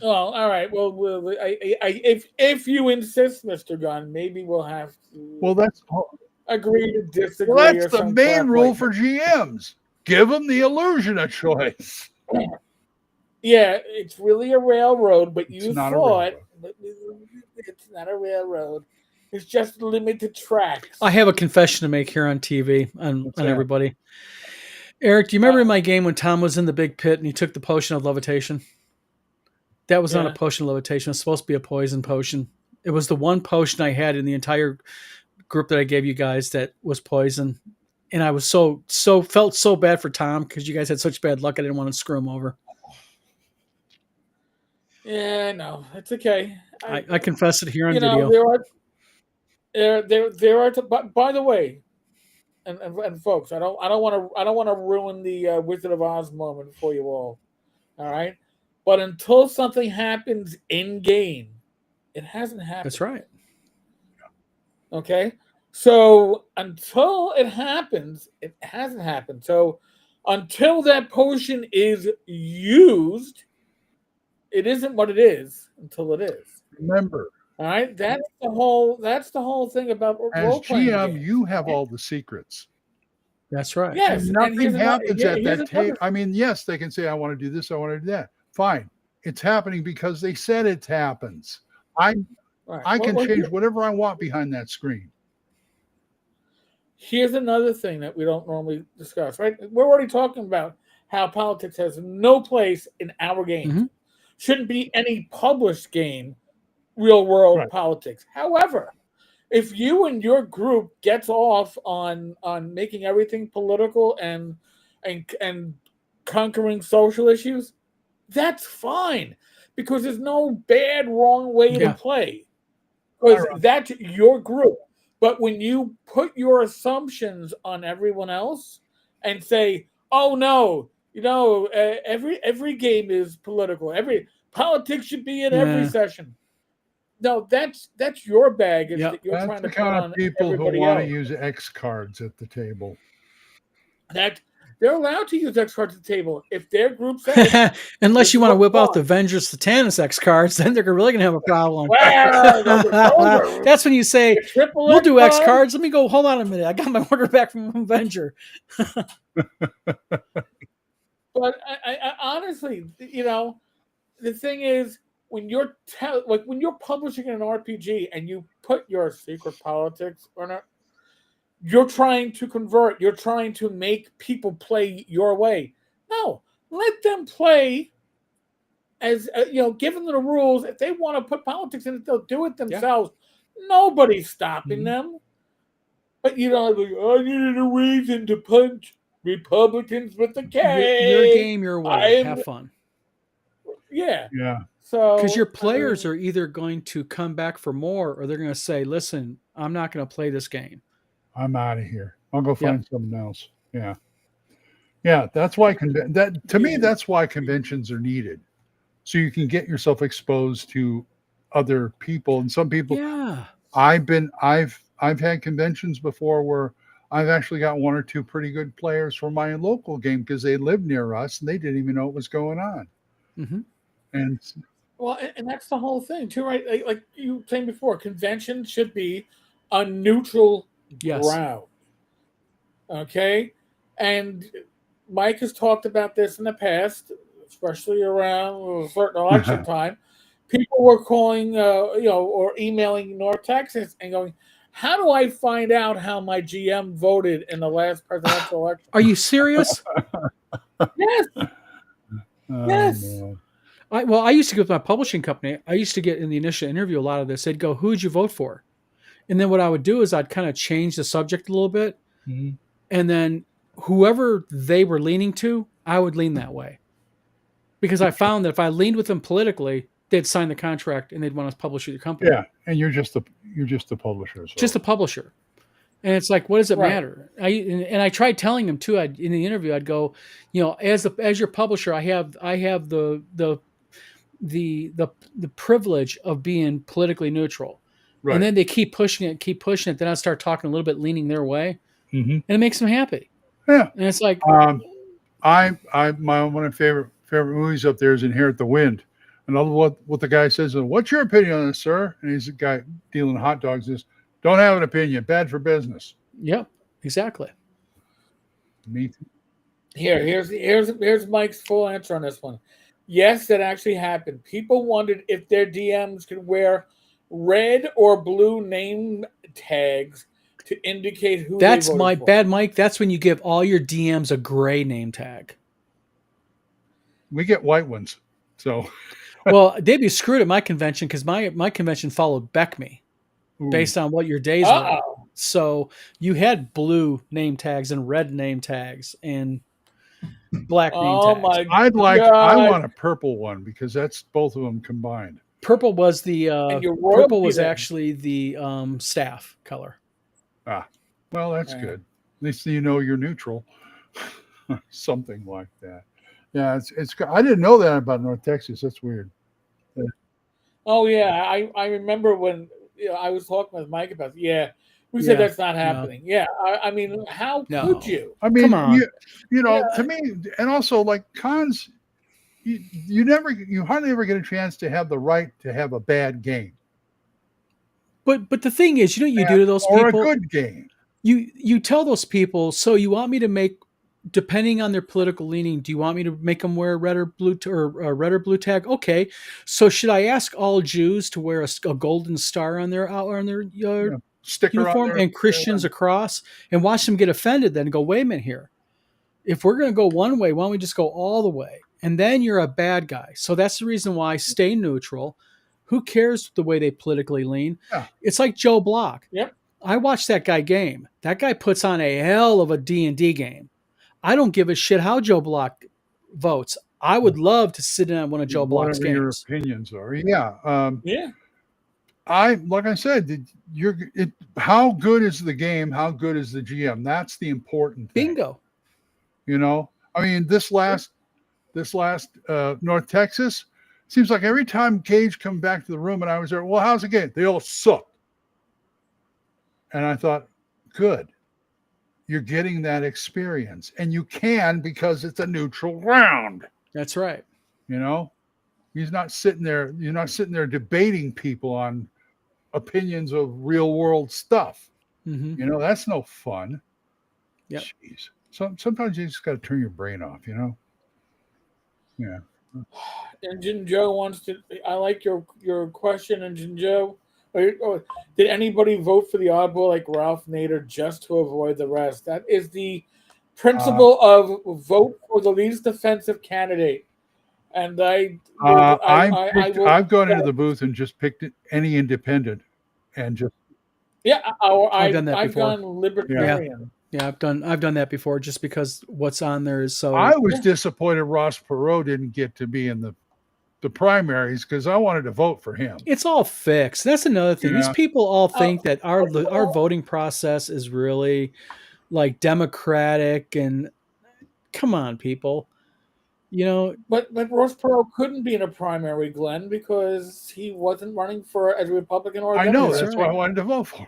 S2: Well, all right. Well, if you insist, Mr. Gunn, maybe we'll have to.
S1: Well, that's
S2: agree to disagree.
S1: Well, that's the main rule for GMs. Give them the illusion of choice.
S2: Yeah, it's really a railroad, but you thought it's not a railroad. It's just limited tracks.
S3: I have a confession to make here on TV on everybody. Eric, do you remember in my game when Tom was in the big pit and he took the potion of levitation? That was not a potion of levitation. It was supposed to be a poison potion. It was the one potion I had in the entire group that I gave you guys that was poison. And I was felt so bad for Tom because you guys had such bad luck. I didn't want to screw him over.
S2: Yeah, no, it's okay.
S3: I confess it here on video.
S2: There are. By the way, and folks, I don't want to ruin the Wizard of Oz moment for you all. All right, but until something happens in game, it hasn't happened.
S3: That's right.
S2: Okay, so until it happens, it hasn't happened. So until that potion is used, it isn't what it is until it is.
S1: Remember.
S2: All right, that's the whole thing about role-playing
S1: GM,
S2: games.
S1: you have all the secrets.
S3: That's right.
S2: Yes,
S1: and nothing happens at that table. I mean, yes, they can say, I want to do this, I want to do that. Fine. It's happening because they said it happens. I can change whatever I want behind that screen.
S2: Here's another thing that we don't normally discuss, right? We're already talking about how politics has no place in our game.
S3: Mm-hmm.
S2: Shouldn't be any published game, real world politics. However, if you and your group gets off on making everything political and conquering social issues, that's fine, because there's no bad, wrong way to play, because that's your group. But when you put your assumptions on everyone else and say, "Oh no, every game is political. Every politics should be in every session." No, that's your bag. That you're trying to put on
S1: people who want to use X cards at the table.
S2: That they're allowed to use X cards at the table if their group says.
S3: Unless you want to whip out the Avengers Satanus X cards, then they're really going to have a problem.
S2: Well,
S3: that's when you say, "We'll do X cards." Let me go. Hold on a minute. I got my order back from Avenger.
S2: But I honestly, the thing is, when you're when you're publishing an RPG and you put your secret politics on it, you're trying to convert. You're trying to make people play your way. No, let them play as given the rules, if they want to put politics in it, they'll do it themselves. Yeah. Nobody's stopping them. But like, I needed a reason to punch Republicans with the K.
S3: Your game, your way. Have fun.
S2: Yeah.
S1: Yeah.
S2: So
S3: because your players are either going to come back for more, or they're going to say, "Listen, I'm not going to play this game.
S1: I'm out of here. I'll go find something else." Yeah. Yeah, that's why that's why conventions are needed. So you can get yourself exposed to other people, and some people.
S3: Yeah.
S1: I've had conventions before where I've actually got one or two pretty good players for my local game because they live near us and they didn't even know what was going on.
S3: Mm-hmm.
S1: And
S2: that's the whole thing too, right? Like you were saying before, convention should be a neutral ground. Okay, and Mike has talked about this in the past, especially around a certain election time. People were calling, or emailing North Texas and going, "How do I find out how my GM voted in the last presidential election?"
S3: Are you serious?
S2: Yes. Yes.
S1: Man.
S3: I used to go with my publishing company. I used to get in the initial interview a lot of this. They'd go, "Who'd you vote for?" And then what I would do is I'd kind of change the subject a little bit.
S1: Mm-hmm.
S3: And then whoever they were leaning to, I would lean that way. Because I found that if I leaned with them politically, they'd sign the contract and they'd want to publish with your company.
S1: Yeah, and you're just the publisher. So.
S3: Just the publisher. And it's like, what does it matter? I tried telling them too. In the interview, I'd go, as your publisher, I have the privilege of being politically neutral. Right. And then they keep pushing it. Then I start talking a little bit, leaning their way, and it makes them happy.
S1: Yeah,
S3: and it's like,
S1: one of my favorite movies up there is Inherit the Wind. And what the guy says is, "What's your opinion on this, sir?" And he's a guy dealing hot dogs. Is, "Don't have an opinion. Bad for business."
S3: Yep, exactly.
S1: Me too.
S2: Here's Mike's full answer on this one. Yes, that actually happened. People wondered if their DMs could wear red or blue name tags to indicate who.
S3: That's my bad, Mike. That's when you give all your DMs a gray name tag.
S1: We get white ones, so.
S3: Well, they'd be screwed at my convention because my convention followed BECME based on what your days were. So you had blue name tags and red name tags and black name tags.
S1: I want a purple one because that's both of them combined.
S3: Purple was actually the staff color.
S1: Well, that's good. At least you know you're neutral. Something like that. Yeah, it's. I didn't know that about North Texas. That's weird.
S2: Yeah. Oh yeah, I remember when I was talking with Mike about. Yeah, we said that's not happening. No. Yeah, I mean, how could you?
S1: I mean, come on. To me, and also like cons, you hardly ever get a chance to have the right to have a bad game.
S3: But the thing is, you do to those people,
S1: or a good game.
S3: You tell those people, so you want me to make, depending on their political leaning, do you want me to make them wear a red or blue tag? Okay. So should I ask all Jews to wear a golden star on their
S1: sticker
S3: uniform and Christians across, and watch them get offended then and go, wait a minute here. If we're going to go one way, why don't we just go all the way? And then you're a bad guy. So that's the reason why I stay neutral. Who cares the way they politically lean? Yeah. It's like Joe Block.
S2: Yep.
S3: I watched that guy game. That guy puts on a hell of a D&D game. I don't give a shit how Joe Block votes. I would love to sit in on one of Joe Block's games.
S1: Your opinions are. Yeah. Like I said, how good is the game? How good is the GM? That's the important thing.
S3: Bingo.
S1: I mean, this last North Texas, seems like every time Cage come back to the room and I was there, well, how's the game? They all suck. And I thought, good. You're getting that experience. And you can because it's a neutral ground.
S3: That's right.
S1: He's not sitting there. You're not sitting there debating people on opinions of real world stuff.
S3: Mm-hmm.
S1: That's no fun.
S3: Yeah.
S1: Jeez. Sometimes you just got to turn your brain off, Yeah.
S2: Engine Joe wants to. I like your question, Engine Joe. Did anybody vote for the oddball like Ralph Nader just to avoid the rest? That is the principle of vote for the least offensive candidate. and I will.
S1: I've gone into the booth and just picked any independent, and just
S2: Yeah,
S3: I've done that
S2: I've
S3: before.
S2: gone libertarian.
S3: Yeah, I've done that before, just because what's on there is so.
S1: I was disappointed Ross Perot didn't get to be in the primaries because I wanted to vote for him.
S3: It's all fixed. That's another thing. These people all think that our
S2: well,
S3: voting process is really like democratic, and come on, people. You know,
S2: but Ross Perot couldn't be in a primary, Glenn, because he wasn't running for as a Republican or a
S1: I know
S2: Democrat.
S1: that's why I wanted to vote for him.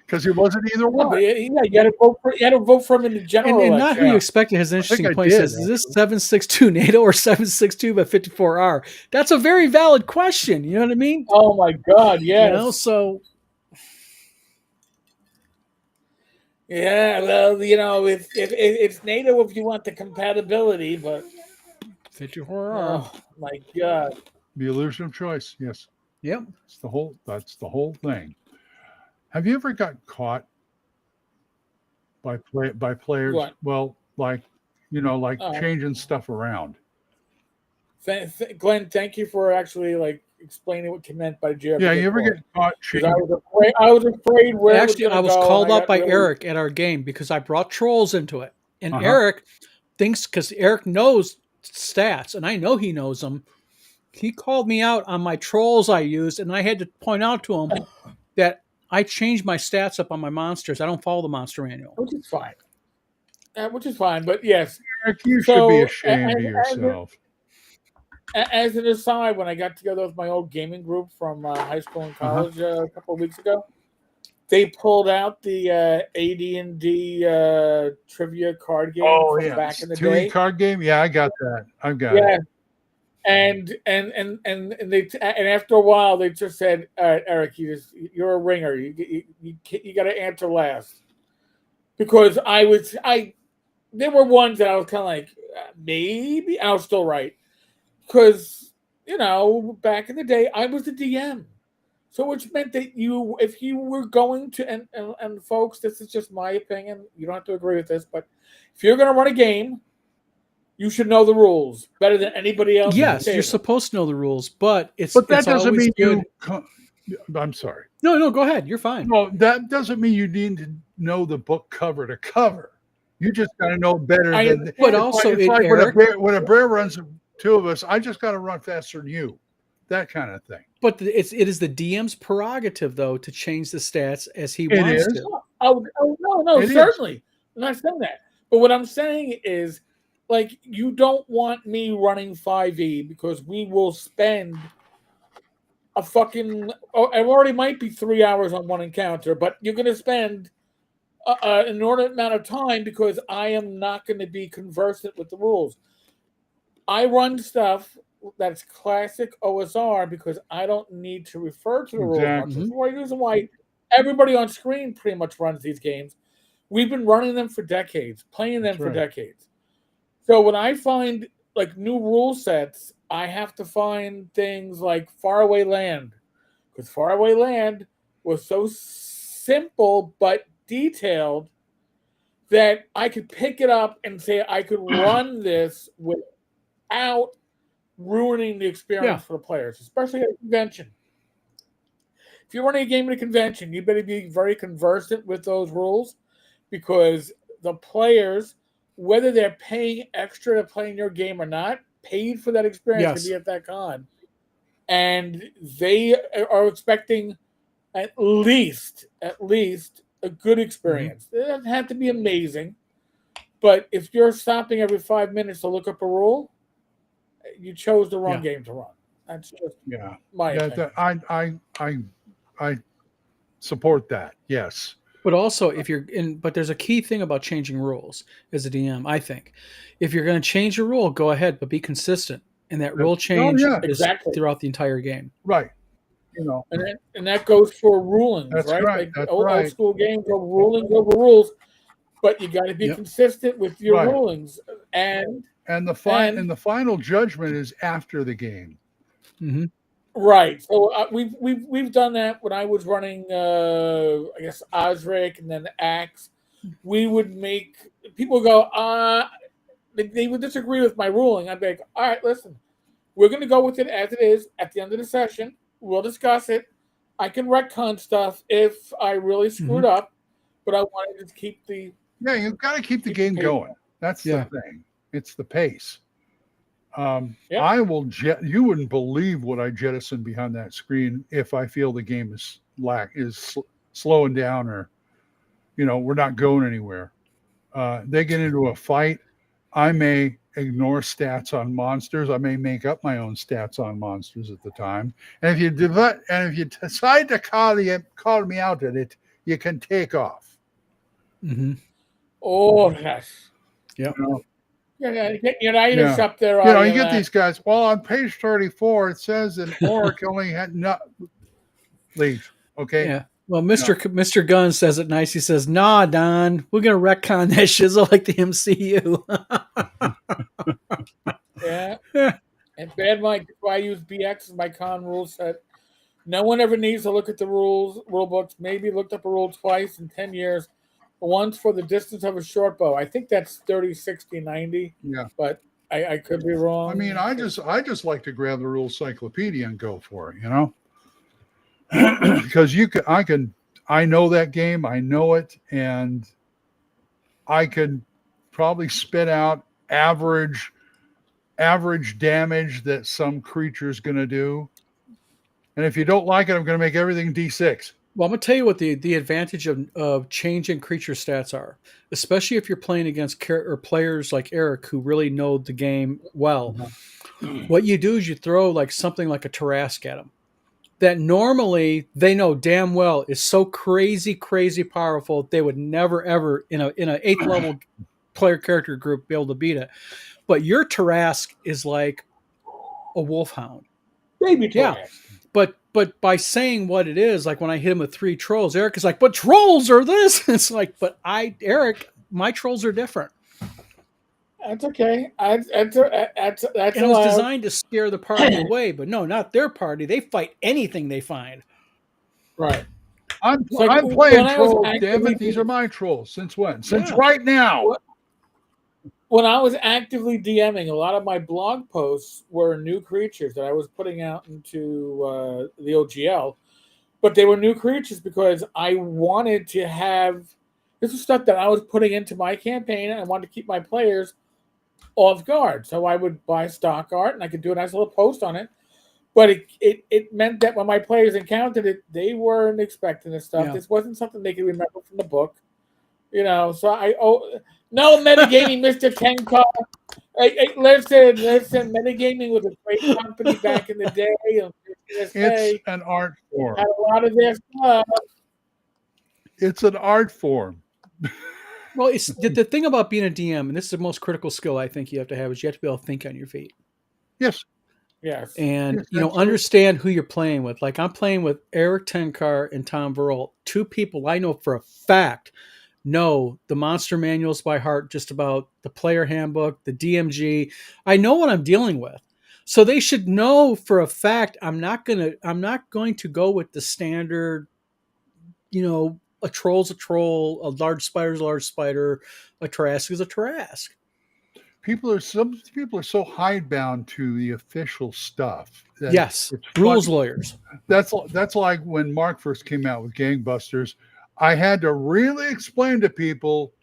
S1: Because he wasn't either
S2: Yeah,
S1: one.
S2: but you had to vote for. You had to vote for him in the general
S3: and
S2: election.
S3: not who you expected has an interesting point. He says, is this 762 NATO or 762 by 54R? That's a very valid question. You know what I mean?
S2: Oh my God, yes.
S3: You know, so
S2: yeah, well, you know, it's NATO if you want the compatibility, but
S3: 54R.
S2: Oh my God.
S1: The illusion of choice. Yes.
S3: Yep.
S1: That's the whole thing. Have you ever got caught by players?
S2: What?
S1: Well, like changing stuff around.
S2: Glenn, thank you for actually explaining what you meant by Jeff.
S1: Yeah, you ever get caught?
S2: I was afraid where
S3: actually I was called up by Eric at our game because I brought trolls into it, and Eric thinks, because Eric knows stats and I know he knows them, he called me out on my trolls I used, and I had to point out to him that I changed my stats up on my monsters. I don't follow the monster manual,
S2: which is fine. But yes,
S1: Eric, you should be ashamed of yourself.
S2: As an aside, when I got together with my old gaming group from high school and college a couple of weeks ago, they pulled out the AD&D trivia card game from back in the day.
S1: Card game? Yeah, I got that. I've got it.
S2: And after a while, they just said, "All right, Eric, you're a ringer. You got to answer last," because there were ones that I was kind of like maybe I was still right, because back in the day I was the DM, so which meant that if you were going to and folks, this is just my opinion. You don't have to agree with this, but if you're going to run a game, you should know the rules better than anybody else.
S3: Yes, you're supposed to know the rules, but
S1: that doesn't mean good. I'm sorry.
S3: No, go ahead. You're fine.
S1: No, that doesn't mean you need to know the book cover to cover. You just got to know better than.
S3: But also,
S1: it's like when a bear runs two of us, I just got to run faster than you. That kind of thing.
S3: But it is the DM's prerogative, though, to change the stats as he wants to.
S2: Oh no, certainly. I'm not saying that. But what I'm saying is, you don't want me running 5e because we will spend a fucking. It already might be 3 hours on one encounter, but you're going to spend an inordinate amount of time because I am not going to be conversant with the rules. I run stuff that's classic OSR because I don't need to refer to the rules. That's the reason why everybody on screen pretty much runs these games. We've been running them for decades, playing them for decades. So when I find new rule sets, I have to find things like Faraway Land, because Faraway Land was so simple but detailed that I could pick it up and say I could run this without ruining the experience for the players, especially at a convention. If you're running a game at a convention, you better be very conversant with those rules, because the players, whether they're paying extra to play in your game or not, paid for that experience to be at that con. And they are expecting at least a good experience. It doesn't have to be amazing, but if you're stopping every 5 minutes to look up a rule, you chose the wrong game to run. That's just my opinion.
S1: I support that. Yes.
S3: But also, but there's a key thing about changing rules as a DM, I think. If you're going to change a rule, go ahead, but be consistent. And that rule change is throughout the entire game.
S1: Right.
S2: And that goes for rulings, right? Old school games are rulings over rules, but you got to be consistent with your rulings. And
S1: the final judgment is after the game.
S3: Mm-hmm.
S2: Right. So we've done that when I was running, I guess, Osric and then Axe. We would make people go, they would disagree with my ruling. I'd be like, all right, listen, we're going to go with it as it is. At the end of the session, we'll discuss it. I can retcon stuff if I really screwed up, but I wanted to keep the.
S1: Yeah, you've got to keep the game going. That's
S3: Yeah.
S1: the thing. It's the pace.
S2: Yep.
S1: I will you wouldn't believe what I jettison behind that screen if I feel the game is slowing down, or we're not going anywhere. They get into a fight, I may ignore stats on monsters. I may make up my own stats on monsters at the time. And if you decide to call me out at it, you can take off.
S3: Mm-hmm.
S2: Oh yes.
S3: Yep.
S2: Unitas up there.
S1: You get these guys. Well, on page 34, it says an orc only had leave. Okay.
S3: Yeah. Well, Mr. Gunn says it nice. He says, "Nah, Don, we're gonna retcon that shizzle like the MCU."
S2: Yeah. And bad Mike, I use BX as my con rule set. No one ever needs to look at the rule books. Maybe looked up a rule twice in 10 years. Once for the distance of a short bow. I think that's 30, 60, 90.
S1: Yeah.
S2: But I could be wrong.
S1: I mean, I just like to grab the rule cyclopedia and go for it, because I know that game, I know it, and I could probably spit out average damage that some creature's going to do. And if you don't like it, I'm going to make everything D6.
S3: Well, I'm going to tell you what the advantage of changing creature stats are, especially if you're playing against players like Eric who really know the game well. Mm-hmm. What you do is you throw something like a Tarask at them that normally they know damn well is so crazy powerful they would never ever in a 8th level player character group be able to beat it. But your Tarask is like a wolfhound.
S2: Baby Tarask.
S3: Yeah. But by saying what it is, like when I hit him with 3 trolls, Eric is like, "But trolls are this." It's like, but Eric, my trolls are different.
S2: That's okay. That's
S3: and it was designed to scare the party away, but no, not their party. They fight anything they find.
S2: Right.
S1: I'm playing trolls. Damn it, these are my trolls. Since when? Since right now.
S2: When I was actively DMing, a lot of my blog posts were new creatures that I was putting out into the OGL, but they were new creatures because I wanted to have this was stuff that I was putting into my campaign, and I wanted to keep my players off guard. So I would buy stock art, and I could do a nice little post on it. But it meant that when my players encountered it, they weren't expecting this stuff. Yeah. This wasn't something they could remember from the book, So no metagaming, Mr. Tenkar. Hey, listen. Metagaming was a great company back in the day.
S1: It's an art form.
S2: Had a lot of their stuff.
S1: It's an art form.
S3: Well, it's the thing about being a DM, and this is the most critical skill I think you have to have, is you have to be able to think on your feet.
S1: Yes.
S3: And understand who you're playing with. Like I'm playing with Eric Tenkar and Tom Verrill, 2 people I know for a fact know the monster manuals by heart, just about the player handbook, the DMG. I know what I'm dealing with. So they should know for a fact I'm not going to go with the standard, a troll's a troll, a large spider's a large spider, a Tarask is a Tarask.
S1: Some people are so hidebound to the official stuff.
S3: Yes, rules lawyers.
S1: That's like when Mark first came out with Gangbusters. I had to really explain to people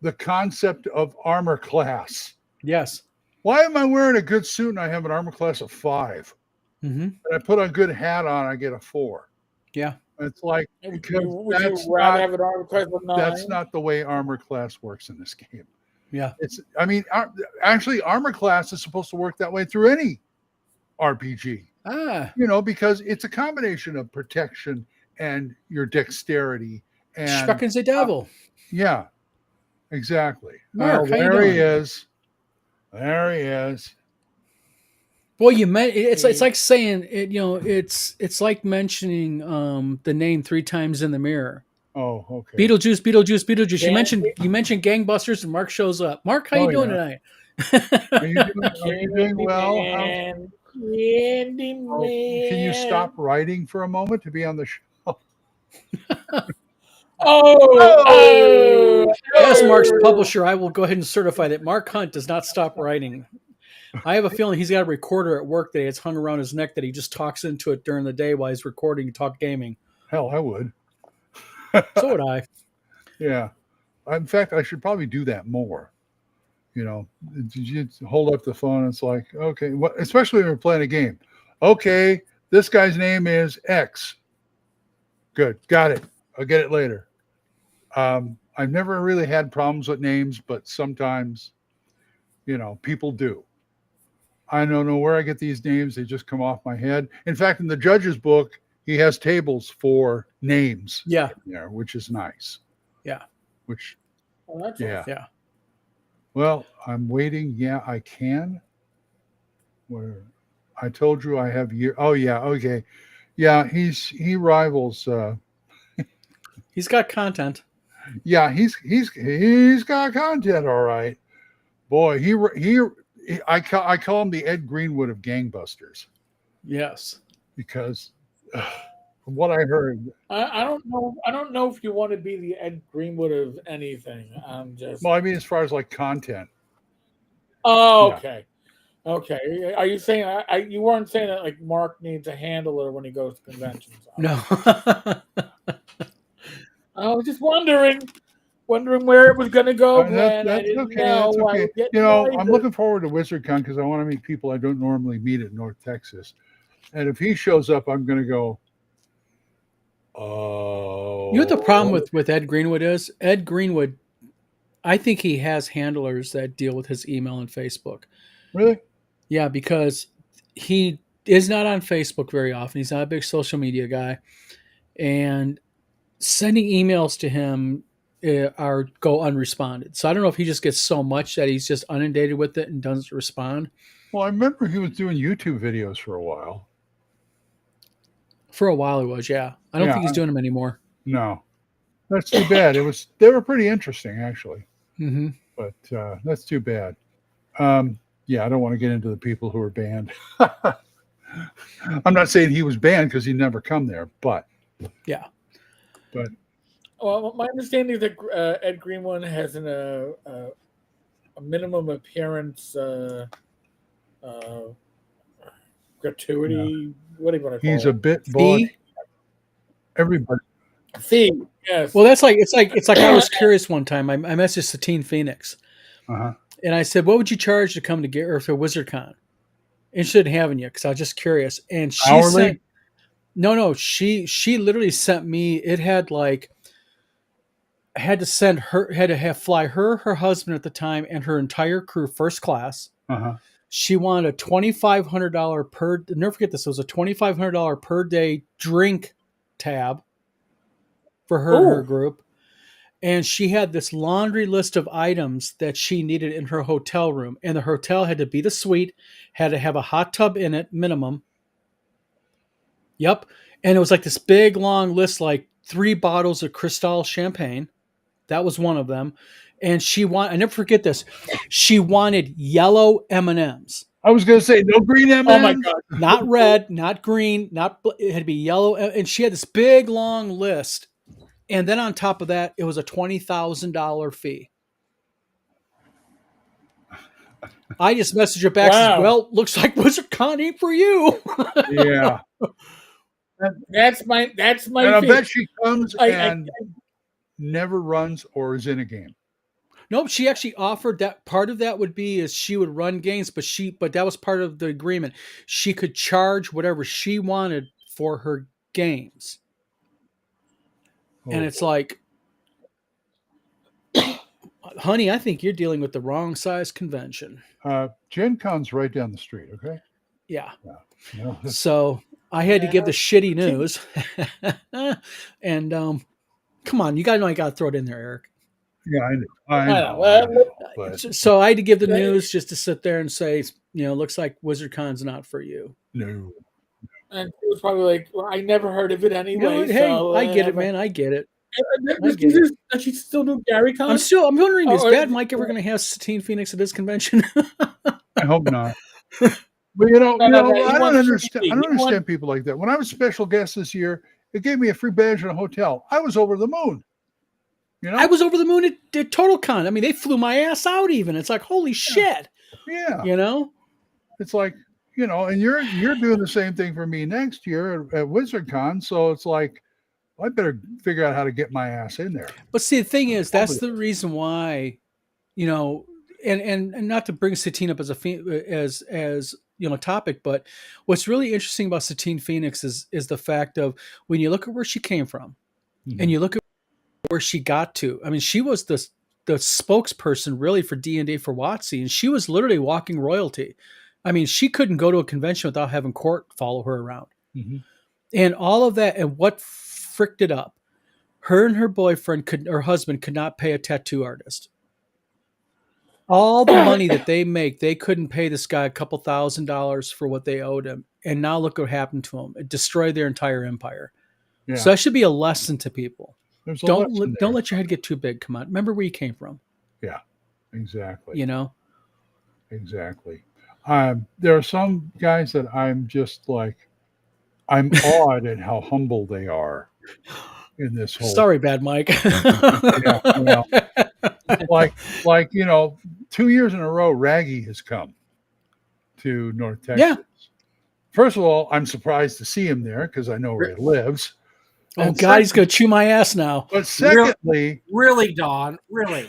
S1: the concept of armor class.
S3: Yes.
S1: Why am I wearing a good suit and I have an armor class of 5?
S3: Mm-hmm.
S1: And I put a good hat on, I get a 4.
S3: Yeah.
S1: It's like
S2: would you rather have an armor class of 9?
S1: That's not the way armor class works in this game.
S3: Yeah.
S1: Actually, armor class is supposed to work that way through any RPG. Because it's a combination of protection and your dexterity and
S3: Schmeckens the devil.
S1: Yeah, exactly.
S3: Mark,
S1: there he is. There he is.
S3: Boy, it's like saying it. It's like mentioning the name 3 times in the mirror.
S1: Oh, okay.
S3: Beetlejuice. You mentioned Gangbusters, and Mark shows up. Mark, how you doing tonight?
S1: Are you doing well? Can you stop writing for a moment to be on the show?
S3: As Mark's publisher, I will go ahead and certify that Mark Hunt does not stop writing. I have a feeling he's got a recorder at work that it's hung around his neck that he just talks into it during the day while he's recording and talk gaming.
S1: Hell, I would.
S3: So would I.
S1: Yeah. In fact, I should probably do that more. You know, you hold up the phone and it's like, okay, especially when we're playing a game. Okay, this guy's name is X. Good, got it. I'll get it later. I've never really had problems with names, but sometimes, you know, people do. I don't know where I get these names. They just come off my head. In fact, in the judge's book, he has tables for names.
S3: Yeah.
S1: There, which is nice.
S3: Yeah.
S1: Which,
S2: yeah.
S3: Yeah.
S1: Well, I'm waiting. Yeah, I can. Where I told you I have year. Oh yeah, okay. Yeah, he rivals.
S3: He's got content.
S1: Yeah, he's got content. All right, boy. I call him the Ed Greenwood of gangbusters.
S3: Yes.
S1: Because from what I heard,
S2: I don't know. I don't know if you want to be the Ed Greenwood of anything. I'm just.
S1: Well, I mean, as far as like content.
S2: Oh, okay. Yeah. Okay. Are you saying you weren't saying that like Mark needs a handler when he goes to conventions?
S3: No.
S2: I was just wondering where it was going to go.
S1: That's okay. That's okay. You know, I'm looking forward to WizardCon because I want to meet people I don't normally meet at North Texas. And if he shows up, I'm going to go, oh.
S3: You know what the problem with Ed Greenwood is? Ed Greenwood, I think he has handlers that deal with his email and Facebook.
S1: Really?
S3: Yeah, because he is not on Facebook very often. He's not a big social media guy. And sending emails to him go unresponded. So I don't know if he just gets so much that he's just inundated with it and doesn't respond.
S1: Well, I remember he was doing YouTube videos for a while.
S3: For a while he was, yeah. I don't think he's doing them anymore.
S1: No. That's too bad. They were pretty interesting, actually.
S3: Mm-hmm.
S1: But that's too bad. Yeah, I don't want to get into the people who are banned. I'm not saying he was banned because he never come there, but
S3: yeah.
S1: But
S2: well, my understanding is that Ed Greenwood has a minimum appearance gratuity. Yeah. What do you want to call
S1: He's
S2: it?
S1: a bit bought. Everybody.
S2: Fee, yes.
S3: Well, it's like I was curious one time. I messaged Satine Phoenix, and I said, "What would you charge to come to WizardCon?" Interested in having you because I was just curious. And she said, "No, she literally sent me. It had like." I had to send her, fly her husband at the time, and her entire crew first class. She wanted a $2,500 per. Never forget this. It was a $2,500 per day drink tab for her and her group, and she had this laundry list of items that she needed in her hotel room, and the hotel had to be the suite, had to have a hot tub in it minimum. Yep, and it was like this big long list, like 3 bottles of Cristal champagne. That was one of them. And I never forget this. She wanted yellow M&Ms.
S1: I was going to say no green M&Ms.
S2: Oh my God.
S3: Not red, not green, it had to be yellow. And she had this big long list. And then on top of that, it was a $20,000 fee. I just messaged her back. Wow. Says, well, looks like WizardCon ain't for you.
S1: Yeah.
S2: That's my
S1: and I bet she comes and never runs or is in a game.
S3: Nope, she actually offered that. Part of that would be is she would run games, but that was part of the agreement. She could charge whatever she wanted for her games. And it's like, honey, I think you're dealing with the wrong size convention.
S1: Gen Con's right down the street, okay?
S3: Yeah.
S1: No.
S3: So I had to give the shitty news. And come on, you guys know I got to throw it in there, Eric.
S1: Yeah, I know. But
S3: so I had to give the news just to sit there and say, looks like WizardCon's not for you.
S1: No.
S2: And it was probably like, well, I never heard of it anyway.
S3: Hey, so, I get it, man. I get it.
S2: Does she still do GaryCon?
S3: I'm wondering, is Bad Mike ever going to have Satine Phoenix at his convention?
S1: I hope not. But I don't understand. I don't understand people like that. When I was special guest this year, it gave me a free badge in a hotel. I was over the moon. You know?
S3: I was over the moon at TotalCon. I mean, they flew my ass out even. It's like, holy shit.
S1: Yeah.
S3: You know?
S1: It's like, and you're doing the same thing for me next year at WizardCon. So it's like, I better figure out how to get my ass in there.
S3: But see, the thing is, that's the reason why, and not to bring Satine up as a topic, but what's really interesting about Satine Phoenix is the fact of when you look at where she came from, and you look at where she got to. I mean, she was the spokesperson really for D&D for WotC, and she was literally walking royalty. I mean, she couldn't go to a convention without having court follow her around, and all of that. And what fricked it up? Her and her her husband could not pay a tattoo artist. All the money that they make, they couldn't pay this guy a couple $1,000s for what they owed him. And now look what happened to him. It destroyed their entire empire. Yeah. So that should be a lesson to people. Don't let your head get too big. Come on. Remember where you came from.
S1: Yeah, exactly. Exactly. There are some guys that I'm just like, I'm awed at how humble they are in this whole.
S3: Sorry, Bad Mike.
S1: like 2 years in a row, Raggy has come to North Texas.
S3: Yeah.
S1: First of all, I'm surprised to see him there because I know where he lives.
S3: Oh God, he's gonna chew my ass now.
S1: But secondly,
S4: really, Don, really,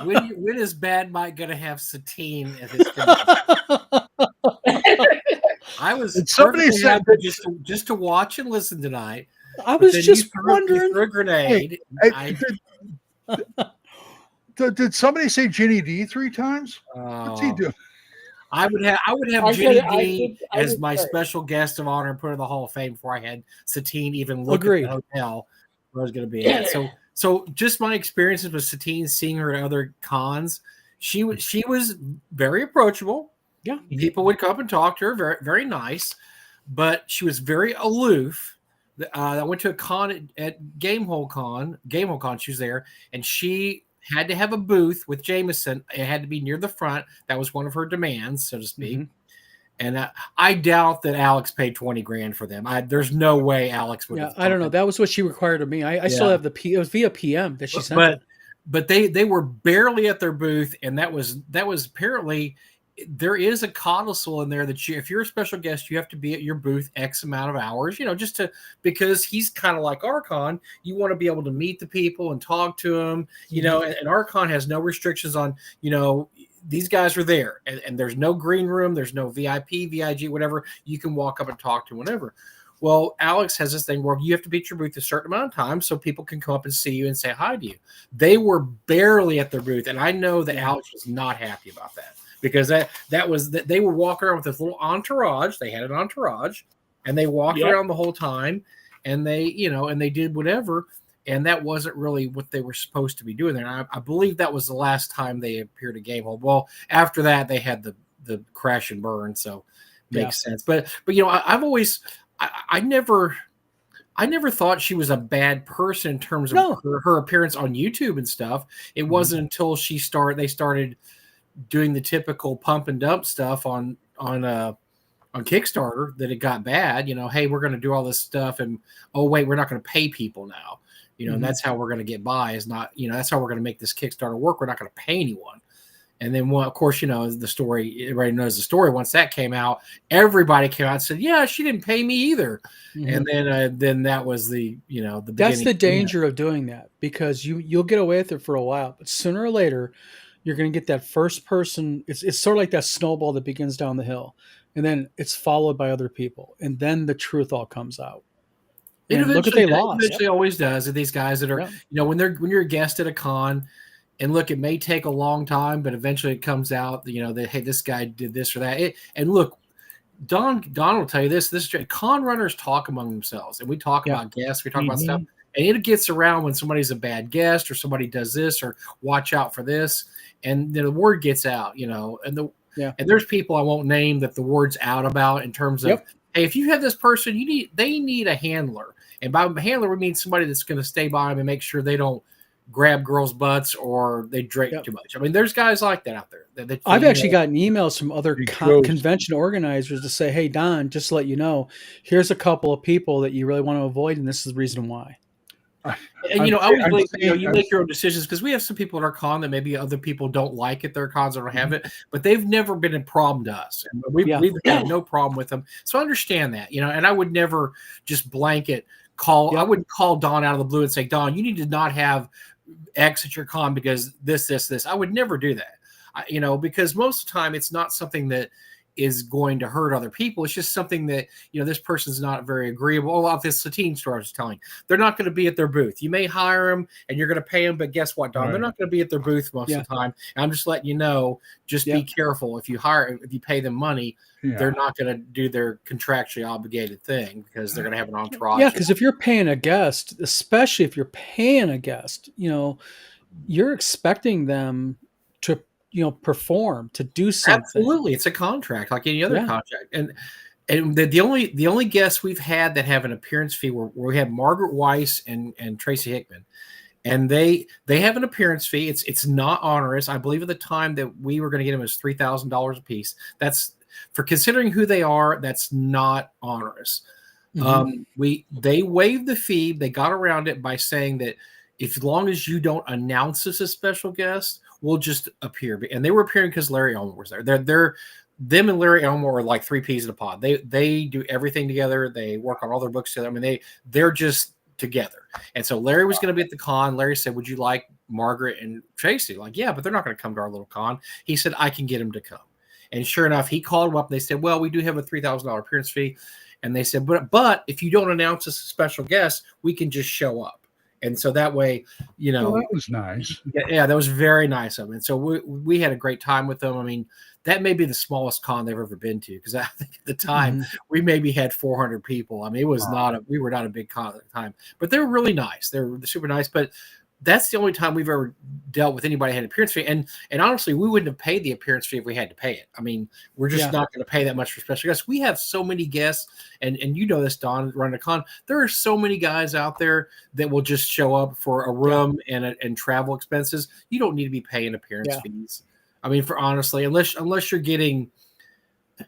S4: when is Bad Mike gonna have Satine at his? I was
S1: somebody said
S4: just to watch and listen tonight.
S3: I was just wondering.
S4: You threw a grenade.
S1: Did somebody say Ginny D 3 times? What's he doing?
S4: I would have Ginny D as my special guest of honor and put her in the Hall of Fame before I had Satine even look at the hotel where I was going to be at. So just my experiences with Satine, seeing her at other cons, she was very approachable.
S3: Yeah,
S4: people would come up and talk to her, very very nice, but she was very aloof. I went to a con at Gamehole Con. She was there, and she had to have a booth with Jameson. It had to be near the front. That was one of her demands, so to speak. And I doubt that Alex paid $20,000 for them. There's no way Alex would.
S3: Yeah, I don't know. That was what she required of me. I still have it was via PM that she sent.
S4: But they were barely at their booth, and that was apparently. There is a codicil in there that if you're a special guest, you have to be at your booth X amount of hours, because he's kind of like Archon. You want to be able to meet the people and talk to them, and Archon has no restrictions on, these guys are there and there's no green room. There's no VIP, VIG, whatever. You can walk up and talk to whenever. Well, Alex has this thing where you have to be at your booth a certain amount of time so people can come up and see you and say hi to you. They were barely at their booth. And I know that Alex was not happy about that. Because they were walking around with this little entourage. They had an entourage, and they walked around the whole time, and they did whatever, and that wasn't really what they were supposed to be doing there. And I believe that was the last time they appeared at Gamehole. Well, after that, they had the crash and burn, so makes sense. But I've always I never thought she was a bad person in terms of her appearance on YouTube and stuff. It wasn't until they started doing the typical pump and dump stuff on Kickstarter that it got bad. Hey, we're going to do all this stuff, and oh wait, we're not going to pay people now. And that's how we're going to get by. Is not that's how we're going to make this Kickstarter work. We're not going to pay anyone. And then, of course, the story. Everybody knows the story. Once that came out, everybody came out and said, "Yeah, she didn't pay me either." And then that was the the beginning.
S3: That's the danger of doing that, because you'll get away with it for a while, but sooner or later, you're going to get that first person. It's sort of like that snowball that begins down the hill, and then it's followed by other people, and then the truth all comes out. And look what they lost.
S4: It eventually always does. These guys that are, when you're a guest at a con, and look, it may take a long time, but eventually it comes out. That hey, this guy did this or that. And look, Don will tell you this. Con runners talk among themselves, and we talk about guests. We talk about stuff. And it gets around when somebody's a bad guest or somebody does this or watch out for this. And the word gets out, and there's people I won't name that the word's out about in terms of, hey, if you have this person, they need a handler. And by handler, we mean somebody that's going to stay by them and make sure they don't grab girls' butts or they drink too much. I mean, there's guys like that out there.
S3: I've actually gotten emails from other convention organizers to say, hey, Don, just to let you know, here's a couple of people that you really want to avoid, and this is the reason why.
S4: And
S1: I'm
S4: I always
S1: I'm
S4: believe
S1: seeing-
S4: you
S1: I'm-
S4: make your own decisions, because we have some people at our con that maybe other people don't like at their cons or don't have it, but they've never been a problem to us. And we've had no problem with them, so I understand that. And I would never just blanket call.
S3: Yep.
S4: I wouldn't call Don out of the blue and say, Don, you need to not have X at your con because this. I would never do that. Because most of the time it's not something that is going to hurt other people. It's just something that, this person's not very agreeable. Like this Satine store I was telling, they're not going to be at their booth. You may hire them and you're going to pay them, but guess what, Don?
S1: Right.
S4: They're not going to be at their booth most of the time. And I'm just letting you know, just be careful. If you pay them money, they're not going to do their contractually obligated thing because they're going to have an entourage.
S3: Yeah, because if you're paying a guest, especially if you're paying a guest, you're expecting them to perform, to do something.
S4: Absolutely, it's a contract like any other contract. And the only guests we've had that have an appearance fee where we have Margaret Weiss and Tracy Hickman, and they have an appearance fee. It's not onerous. I believe at the time that we were going to get them was $3,000 a piece. That's for considering who they are. That's not onerous. They waived the fee. They got around it by saying that as long as you don't announce us as a special guest, we'll just appear. And they were appearing because Larry Elmore was there. Them and Larry Elmore are like three peas in a pod. They do everything together. They work on all their books together. I mean, they're just together. And so Larry was going to be at the con. Larry said, "Would you like Margaret and Tracy?" Like, yeah, but they're not going to come to our little con. He said, "I can get them to come." And sure enough, he called them up. And they said, "Well, we do have a $3,000 appearance fee." And they said, "But if you don't announce us as a special guest, we can just show up." And so that way,
S1: that was nice.
S4: Yeah, that was very nice of them. And so we had a great time with them. I mean, that may be the smallest con they've ever been to, because I think at the time we maybe had 400 people. I mean, it was we were not a big con at the time, but they were really nice. They're super nice. But that's the only time we've ever dealt with anybody who had an appearance fee. And honestly, we wouldn't have paid the appearance fee if we had to pay it. I mean, we're just not going to pay that much for special guests. We have so many guests, and this, Don, running a con. There are so many guys out there that will just show up for a room and travel expenses. You don't need to be paying appearance fees. I mean, for honestly, unless you're getting,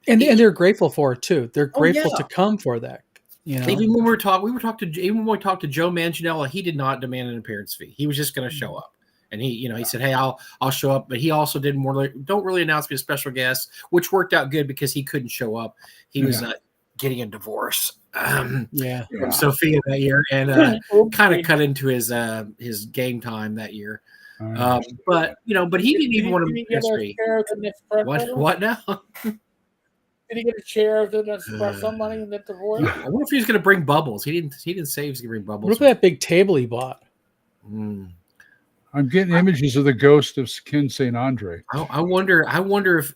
S3: and they're grateful for it too. They're grateful to come for that.
S4: Even when we talked to Joe Manganiello, he did not demand an appearance fee. He was just going to show up, and he said, "Hey, I'll show up." But he also did don't really announce me as special guest, which worked out good because he couldn't show up. He was getting a divorce from Sophia that year, and kind of cut into his game time that year. But he didn't even want to appearance fee. What now?
S2: Did he get a share of the espresso money in the divorce?
S4: I wonder if he was going to bring bubbles. He didn't say he was going to bring bubbles.
S3: Look at that big table he bought.
S1: I'm getting images of the ghost of Ken St. Andre.
S4: I wonder if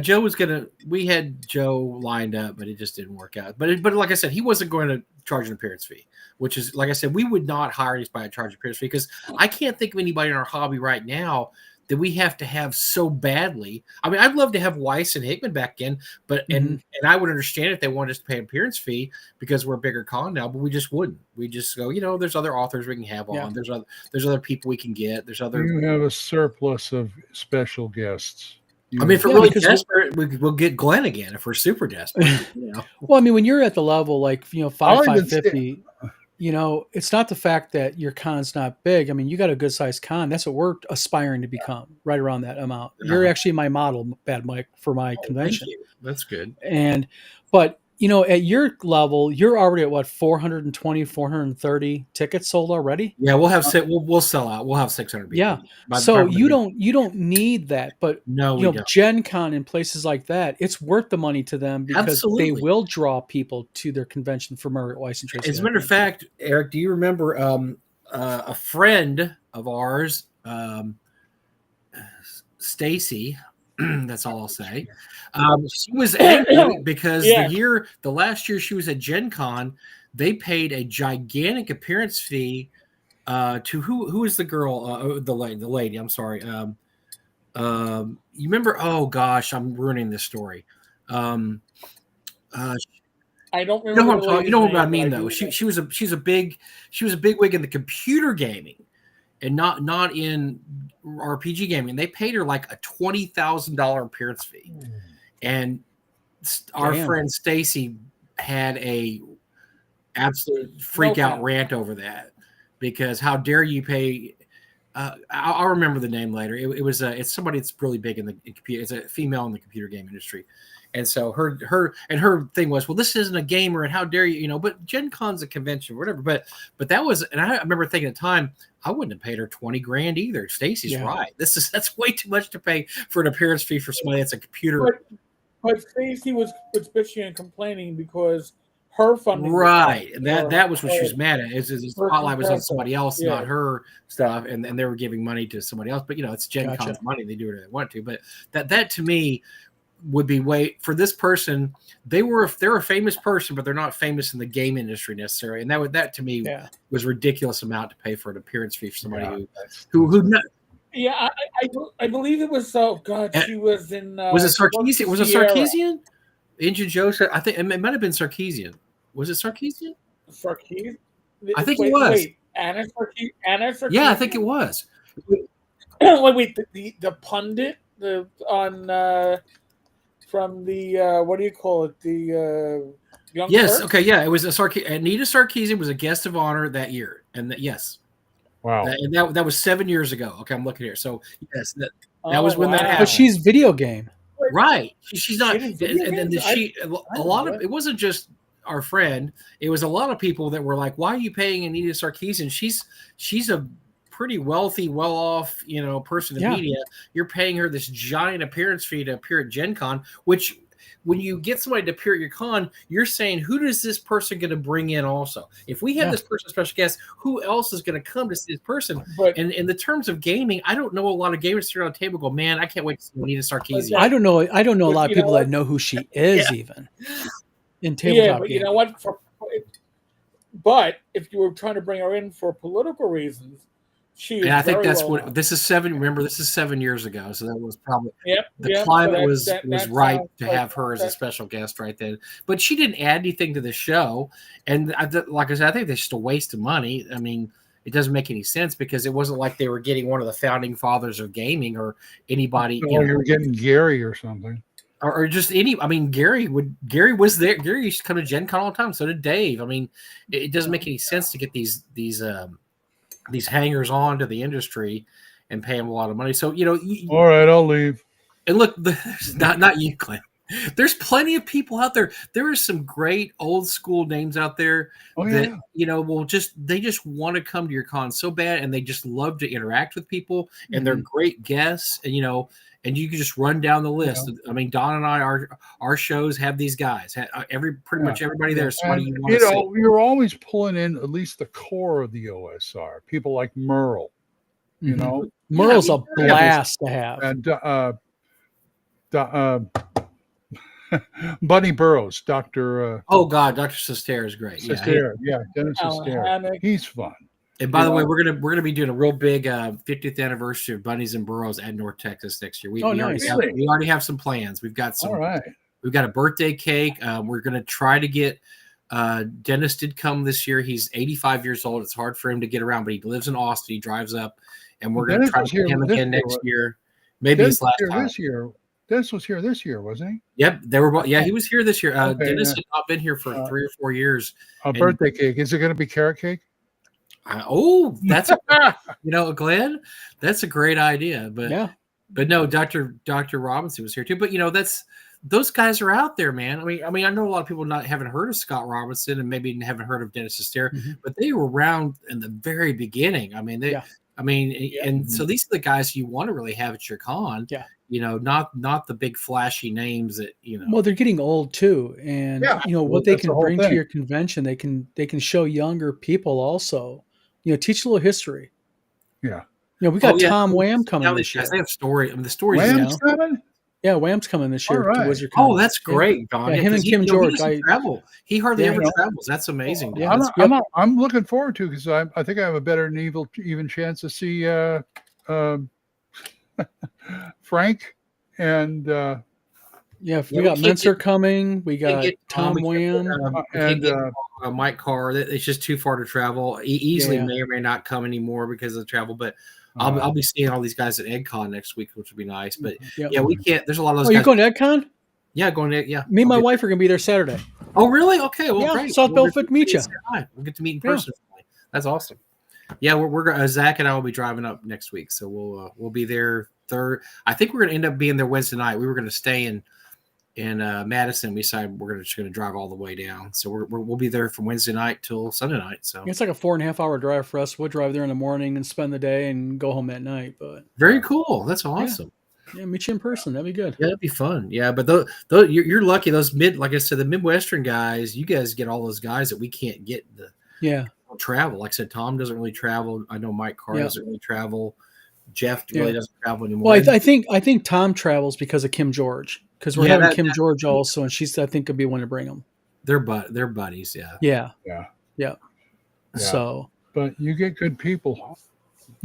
S4: Joe was gonna. We had Joe lined up, but it just didn't work out. But like I said, he wasn't going to charge an appearance fee, which is, like I said, we would not hire anybody to charge an appearance fee, because I can't think of anybody in our hobby right now that we have to have so badly. I mean, I'd love to have Weiss and Hickman back in, but and I would understand if they wanted us to pay an appearance fee because we're a bigger con now, but we just wouldn't. We just go, there's other authors we can have on. There's other people we can get. There's other.
S1: You have a surplus of special guests.
S4: I mean, if we're really desperate, we'll get Glenn again if we're super desperate.
S3: Well, I mean, when you're at the level like 550. It's not the fact that your con's not big. I mean, you got a good sized con. That's what we're aspiring to become, right around that amount. You're actually my model, Bad Mike, for my convention.
S4: Thank you. That's good.
S3: But at your level, you're already at what, 420, 430 tickets sold already?
S4: Yeah, we'll have we'll sell out. We'll have 600 people.
S3: Yeah. So you don't need that, but
S4: no,
S3: Gen Con and places like that, it's worth the money to them because they will draw people to their convention for Margaret Weiss and Tracy.
S4: As a matter of fact, Eric, do you remember a friend of ours, Stacy? That's all I'll say. She was angry because the last year she was at Gen Con, they paid a gigantic appearance fee to who is the girl, the lady. I'm sorry. You remember? Oh gosh, I'm ruining this story. I
S2: don't remember.
S4: You know what I mean, though. She's a big wig in the computer gaming, and not in RPG gaming. They paid her like a $20,000 appearance fee, and our friend Stacy had a absolute freak
S2: No
S4: out
S2: doubt.
S4: rant over that, because how dare you pay? I'll remember the name later. It's somebody that's really big in the computer. It's a female in the computer game industry, and so her thing was, well, this isn't a gamer, and how dare you, But Gen Con's a convention, or whatever. But that was, and I remember thinking at the time, I wouldn't have paid her $20,000 either. Stacy's right. That's way too much to pay for an appearance fee for somebody that's a computer.
S2: But Stacy was bitching and complaining because her funding,
S4: right? That was what she was mad at. Is the spotlight was on somebody else,
S2: yeah.
S4: not her stuff, and they were giving money to somebody else. But it's Gen Con's money; they do whatever they want to. But that to me would be for this person. They're a famous person, but they're not famous in the game industry necessarily. And that to me was ridiculous amount to pay for an appearance fee for somebody who not.
S2: Yeah, I believe it was. Oh God, she was in.
S4: Was it Sarkeesian? Was it Sarkeesian? Engine Joe? I think it might have been Sarkeesian. Was it Sarkeesian?
S2: Sarkeesian?
S4: I think it was.
S2: Wait, Anna Sarkeesian?
S4: Yeah, I think it was.
S2: Wait, the pundit from the what do you call it? The Young
S4: Yes.
S2: Turks?
S4: Okay. Yeah, it was Anita Sarkeesian was a guest of honor that year, and yes.
S1: Wow.
S4: And that was 7 years ago. Okay, I'm looking here. So yes, that was when that happened.
S3: But she's video game.
S4: Right. She's not. And then a lot of it wasn't just our friend. It was a lot of people that were like, "Why are you paying Anita Sarkeesian? She's a pretty wealthy, well-off, person in media. You're paying her this giant appearance fee to appear at Gen Con, which." When you get somebody to appear at your con, you're saying, who is this person going to bring in also? If we have this person special guest, who else is going to come to see this person? But in the terms of gaming, I don't know a lot of gamers sitting on the table go, man, I can't wait to see Anita Sarkeesian.
S3: I don't know a lot of people that know who she is even in tabletop
S2: but
S3: gaming.
S2: You know what? But if you were trying to bring her in for political reasons,
S4: I think that's what this is 7. Remember, this is 7 years ago, so that was probably the climate was right to have her as a special guest right then. But she didn't add anything to the show, and like I said, I think that's just a waste of money. I mean, it doesn't make any sense because it wasn't like they were getting one of the founding fathers of gaming or anybody.
S1: You were getting Gary or something.
S4: Or just any. I mean, Gary was there. Gary used to come to Gen Con all the time. So did Dave. I mean, it doesn't make any sense to get these hangers on to the industry and pay them a lot of money. So,
S1: all right, I'll leave.
S4: And look, not you, Clint. There's plenty of people out there. There are some great old school names out there that, they just want to come to your con so bad. And they just love to interact with people and they're great guests and, and you can just run down the list. I mean, Don and I, our shows have these guys. Pretty much everybody there is somebody you want to see.
S1: You're always pulling in at least the core of the OSR. People like Merle.
S3: Merle's a blast to have.
S1: And Bunny Burroughs, Dr.
S4: Dr. Sestaire is great.
S1: Sestaire, Dennis Sestaire. He's fun.
S4: And by the way, we're gonna be doing a real big 50th anniversary of Bunnies and Burrows at North Texas next year. We already have some plans. We've got some.
S1: All right.
S4: We've got a birthday cake. We're gonna try to get. Dennis did come this year. He's 85 years old. It's hard for him to get around, but he lives in Austin. He drives up, and we're gonna try to get him again next year. Maybe his last time.
S1: This year. Dennis was here this year, wasn't he?
S4: Yep, they were. Yeah, he was here this year. Dennis had not been here for 3 or 4 years.
S1: A birthday cake. Is it going to be carrot cake?
S4: That's Glenn, that's a great idea. But no, Dr. Robinson was here too. But those guys are out there, man. I mean, I know a lot of people haven't heard of Scott Robinson and maybe haven't heard of Dennis Sestaire, but they were around in the very beginning. I mean, and so these are the guys you want to really have at your con. Yeah. Not the big flashy names that.
S3: Well, they're getting old too, and what they can bring to your convention, they can show younger people also. Teach a little history.
S1: Yeah.
S3: We got Tom Wham coming this year.
S4: They have story. I mean, the stories.
S1: Wham's coming?
S3: Yeah, Wham's coming this year.
S1: Right.
S3: To WizardCon.
S4: Oh, that's great, Don.
S3: Him and Kim George.
S4: He hardly ever travels. That's amazing.
S1: I'm looking forward to it because I think I have a better than even chance to see Frank and
S3: we got Menser coming. We got Tom Wham
S4: and Mike Carr. It's just too far to travel. He easily may or may not come anymore because of the travel. But I'll be seeing all these guys at EggCon next week, which would be nice. But we can't. There's a lot of those.
S3: Oh, you're going to EggCon?
S4: Yeah, going to. Yeah.
S3: Me and my wife are going to be there Saturday.
S4: Oh, really? Okay. Well,
S3: Yeah,
S4: great.
S3: South
S4: We'll
S3: Belfort meet you.
S4: We'll get to meet in
S3: Yeah.
S4: person. That's awesome. Yeah, we're Zach and I will be driving up next week, so we'll be there I think we're going to end up being there Wednesday night. We were going to stay in Madison. We decided we're just going to drive all the way down. So we'll be there from Wednesday night till Sunday night. So
S3: It's like a 4.5 hour drive for us. We'll drive there in the morning and spend the day and go home at night. But
S4: very cool. That's awesome.
S3: Yeah, meet you in person. That'd be good.
S4: Yeah, that'd be fun. Yeah, but you're lucky. Those like I said, the Midwestern guys, you guys get all those guys that we can't get. Travel. Like I said, Tom doesn't really travel. I know Mike Carr doesn't really travel. Jeff really doesn't travel anymore.
S3: Well, I think Tom travels because of Kim George, because we're having Kim George also, and she's I think could be one to bring them.
S4: They're buddies.
S3: Yeah.
S1: So, but you get good people.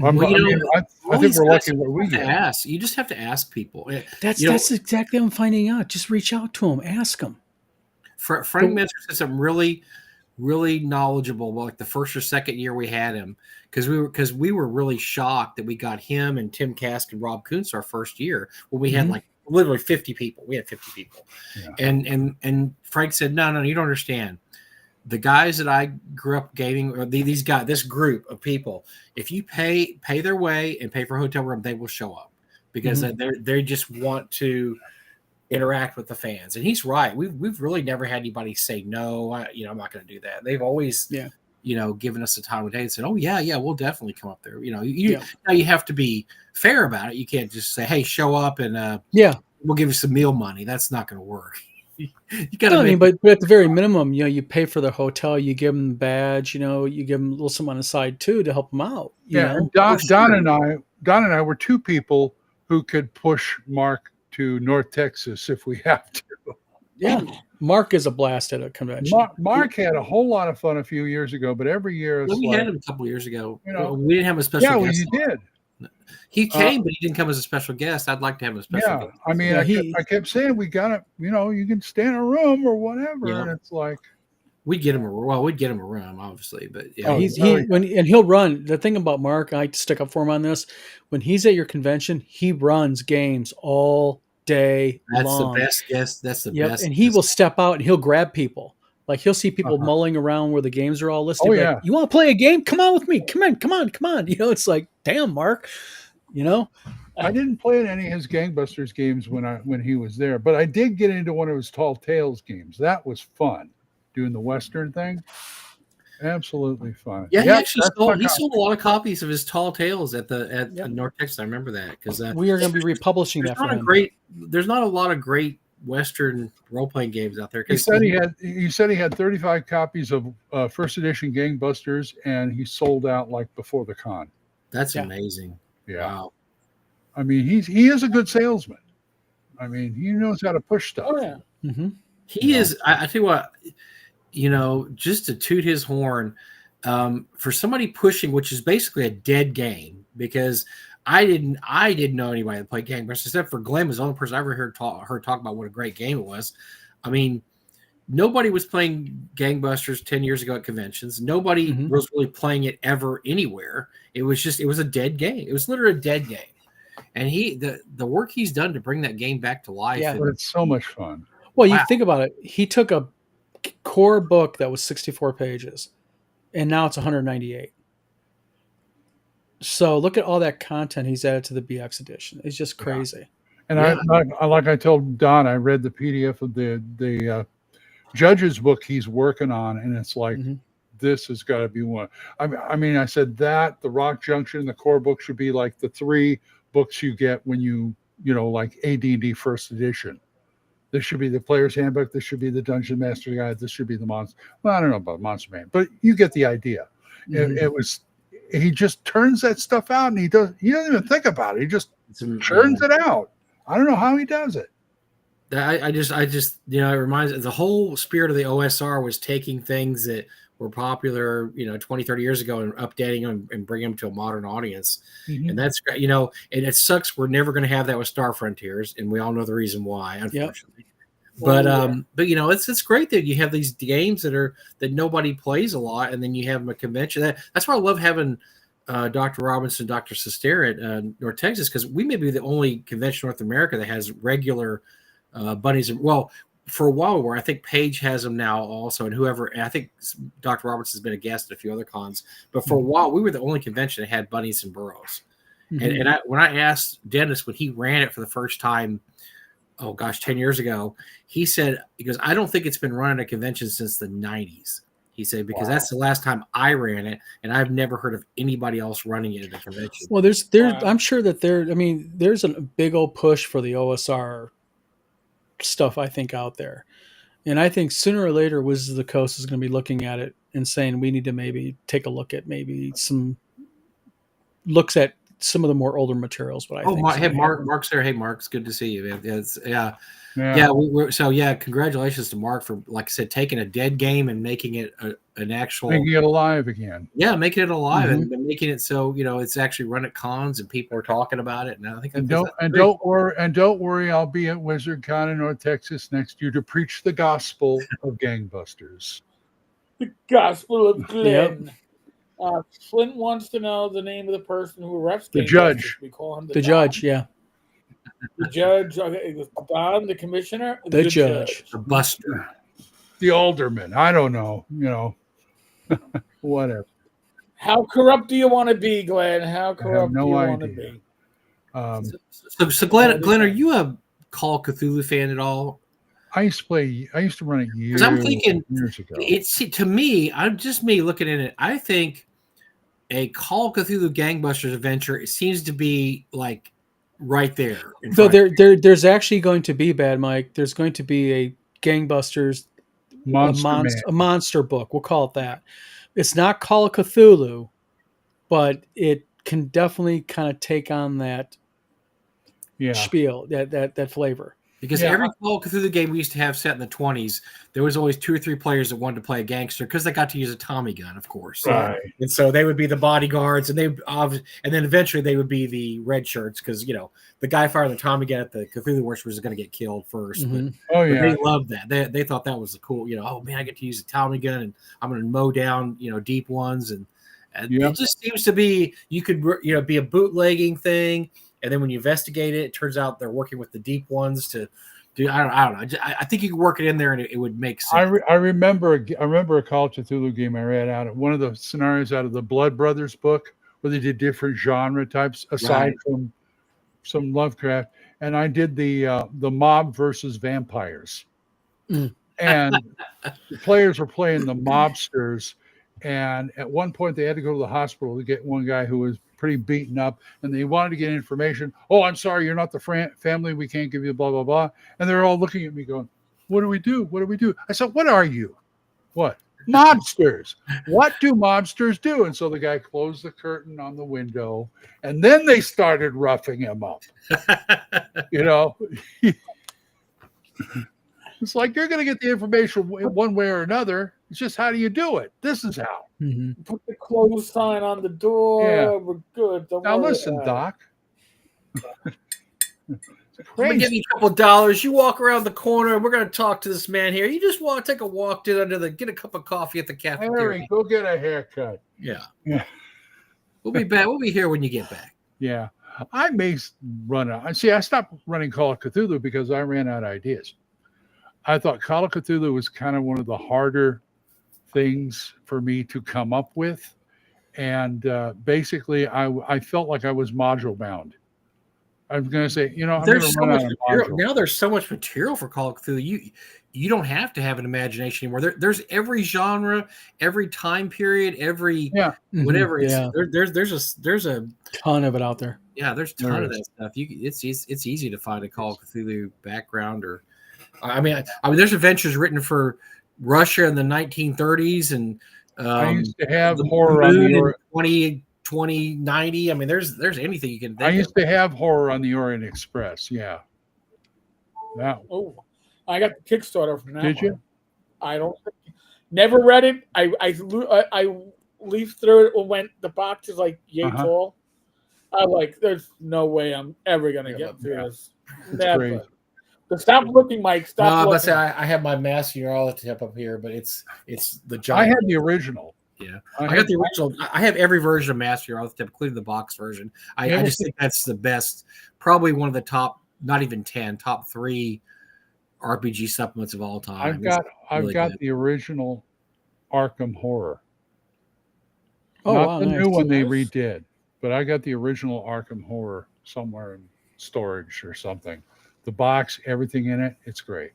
S1: I
S4: think
S1: we're lucky what we get.
S4: Ask. You just have to ask people.
S3: That's exactly what I'm finding out. Just reach out to them, ask them.
S4: Frank Metzger said something really knowledgeable about like the first or second year we had him, because we were really shocked that we got him and Tim Kask and Rob Kuntz our first year when we had like literally 50 people. We had 50 people. Yeah. And Frank said, no, you don't understand. The guys that I grew up gaming, or these guys, this group of people, if you pay their way and pay for a hotel room, they will show up because they just want to interact with the fans. And he's right. We've really never had anybody say no. I'm not going to do that. They've always given us the time of day and said, oh yeah, we'll definitely come up there. Now you have to be fair about it. You can't just say, hey, show up and we'll give you some meal money. That's not going to work. You got to.
S3: But at the very minimum, you pay for the hotel, you give them the badge, you give them a little something on the side too to help them out.
S1: Don and I were two people who could push Mark to North Texas if we have to.
S3: Yeah, Mark is a blast at a convention.
S1: Mark had a whole lot of fun a few years ago, but every year
S4: we had him a couple of years ago. We didn't have a special guest.
S1: Yeah, you did.
S4: He came, but he didn't come as a special guest. I'd like to have him a special guest.
S1: I mean, I kept saying we got to, you can stay in a room or whatever, and it's like
S4: we'd get him a room, obviously, but
S3: he'll run. The thing about Mark, I stick up for him on this. When he's at your convention, he runs games all day long.
S4: That's the best guest. That's the best.
S3: And he will step out and he'll grab people. Like he'll see people mulling around where the games are all listed. Like, you want to play a game? Come on with me. Come on. It's like, damn, Mark.
S1: I didn't play in any of his Gangbusters games when he was there, but I did get into one of his Tall Tales games. That was fun, doing the Western thing. Absolutely fun.
S4: Yeah, he actually sold a lot of copies of his Tall Tales at North Texas. I remember that because
S3: we are going to be republishing that for him.
S4: There's not a lot of great Western role-playing games out there.
S1: He said he had 35 copies of first edition Gangbusters, and he sold out like before the con.
S4: That's amazing.
S1: Yeah.
S4: Wow.
S1: I mean, he is a good salesman. I mean, he knows how to push stuff.
S2: Oh, yeah.
S3: Mm-hmm.
S4: He is. I tell you what, just to toot his horn, for somebody pushing, which is basically a dead game, because I didn't know anybody that played Gangbusters except for Glenn. Was the only person I ever heard talk about what a great game it was. I mean, nobody was playing Gangbusters 10 years ago at conventions. Nobody was really playing it ever anywhere. It was a dead game. It was literally a dead game. And the work he's done to bring that game back to life.
S1: Yeah, but it's so much fun.
S3: Well, you think about it. He took a core book that was 64 pages, and now it's 198. So look at all that content he's added to the BX edition. It's just crazy.
S1: And I told Don, I read the PDF of the judge's book he's working on, and it's like, this has got to be one. I mean, I said that the Rock Junction, the core book should be like the 3 books you get when like AD&D first edition. This should be the Player's Handbook. This should be the Dungeon Master Guide. This should be the Monster. Well, I don't know about Monster Man, but you get the idea. He just turns that stuff out, and he doesn't even think about it. He just churns it out. I don't know how he does it.
S4: I just it reminds the whole spirit of the OSR was taking things that were popular 20, 30 years ago and updating them and bringing them to a modern audience. And that's and it sucks we're never going to have that with Star Frontiers, and we all know the reason why, unfortunately. But it's great that you have these games that nobody plays a lot, and then you have them at convention. That's why I love having Dr. Robinson, Dr. Sestera at North Texas, because we may be the only convention in North America that has regular bunnies. Well, for a while, where I think Paige has them now also, and whoever, and I think Dr. Roberts has been a guest at a few other cons, but for a while we were the only convention that had bunnies and burros. And when I asked Dennis when he ran it for the first time, 10 years ago, he goes, I don't think it's been run at a convention since the 90s. He said, because that's the last time I ran it, and I've never heard of anybody else running it at a convention.
S3: Well, I'm sure that there's a big old push for the OSR stuff, I think, out there. And I think sooner or later Wizards of the Coast is going to be looking at it and saying we need to maybe take a look at maybe some looks at some of the more older materials. But
S4: Mark's there. Hey, Mark, it's good to see you, man. Congratulations to Mark for, like I said, taking a dead game and making it making
S1: it alive again.
S4: Yeah, making it alive and making it so it's actually run at cons and people are talking about it. And I think
S1: don't worry, I'll be at WizardCon in North Texas next year to preach the gospel of gangbusters.
S2: The gospel of Glenn. Flint wants to know the name of the person who refs
S1: the judge.
S2: We call him
S3: the judge. Yeah.
S2: The judge. Okay, it was Don, the commissioner,
S3: the judge,
S4: the buster,
S1: the alderman. I don't know. Whatever.
S2: How corrupt do you want to be, Glenn? How corrupt do you want to be?
S4: So Glenn, are you a Call of Cthulhu fan at all?
S1: I used to run it years ago.
S4: To me, I'm just me looking at it. I think a Call of Cthulhu Gangbusters adventure seems to be like right there.
S3: So there's actually going to be, Bad Mike. There's going to be a Gangbusters a monster book. We'll call it that. It's not Call of Cthulhu, but it can definitely kind of take on that spiel, that flavor.
S4: Because every Call of Cthulhu game we used to have set in the 20s, there was always 2 or 3 players that wanted to play a gangster because they got to use a Tommy gun, of course.
S1: Right.
S4: And so they would be the bodyguards, and then eventually they would be the red shirts because the guy firing the Tommy gun at the Cthulhu worshipers was going to get killed first. But they loved that. They thought that was the cool. Oh man, I get to use a Tommy gun, and I'm going to mow down deep ones, and it just seems to be you could be a bootlegging thing. And then when you investigate it, it turns out they're working with the deep ones to do. I don't know. I think you could work it in there, and it would make sense.
S1: I remember a Call of Cthulhu game I read out of one of the scenarios out of the Blood Brothers book, where they did different genre types aside from some Lovecraft, and I did the mob versus vampires, and the players were playing the mobsters, and at one point they had to go to the hospital to get one guy who was pretty beaten up, and they wanted to get information. Oh, I'm sorry, you're not the family. We can't give you blah, blah, blah. And they're all looking at me going, what do we do? What do we do? I said, what are you? What? Mobsters. What do mobsters do? And so the guy closed the curtain on the window, and then they started roughing him up. It's like you're going to get the information one way or another. It's just how do you do it? This is how.
S3: Mm-hmm.
S2: Put the close sign on the door.
S1: Yeah.
S2: We're good.
S1: Now listen, Doc.
S4: I'm going to give you a couple of dollars. You walk around the corner, and we're going to talk to this man here. You just want to take a walk get a cup of coffee at the cafeteria.
S1: Harry, go get a haircut.
S4: Yeah. We'll be back. We'll be here when you get back.
S1: Yeah. I may run out. See, I stopped running Call of Cthulhu because I ran out of ideas. I thought Call of Cthulhu was kind of one of the harder things for me to come up with. And basically, I felt like I was module bound. I was going to say, I'm going to run out of module.
S4: Now there's so much material for Call of Cthulhu. You don't have to have an imagination anymore. There's every genre, every time period, every whatever.
S3: Yeah.
S4: There's a
S3: ton of it out there.
S4: Yeah, there's a ton of that stuff. It's easy to find a Call of Cthulhu background or. I mean, there's adventures written for Russia in the 1930s, and
S1: I used to have horror on the
S4: 2090. I mean, there's anything you can think
S1: I used to have horror on the Orient Express. Yeah.
S2: Oh, I got the Kickstarter from that.
S1: Did you?
S2: I don't. Never read it. I leafed through it and went. The box is like yay tall. I'm like, there's no way I'm ever gonna get through this. Never.
S1: Great.
S2: But stop looking, Mike. Stop looking.
S4: I have my Master Jarl tip up here, but it's the giant.
S1: I had the original.
S4: Yeah, I got the original. I have every version of Master Jarl tip, including the box version. I just think that's the best. Probably one of the top, not even 10, top 3 RPG supplements of all time.
S1: I've got
S4: good.
S1: the original Arkham Horror.
S3: Oh,
S1: Not
S3: wow,
S1: the
S3: nice.
S1: new one they
S2: Nice.
S1: redid, but I got the original Arkham Horror somewhere in storage or something. The box, everything in it, it's great.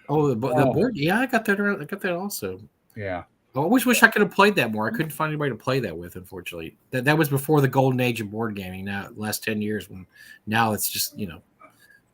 S4: Oh, the board. Yeah, I got that. I got that also.
S1: Yeah.
S4: I always wish I could have played that more. I couldn't find anybody to play that with, unfortunately. That was before the golden age of board gaming. Now, last 10 years, when now it's just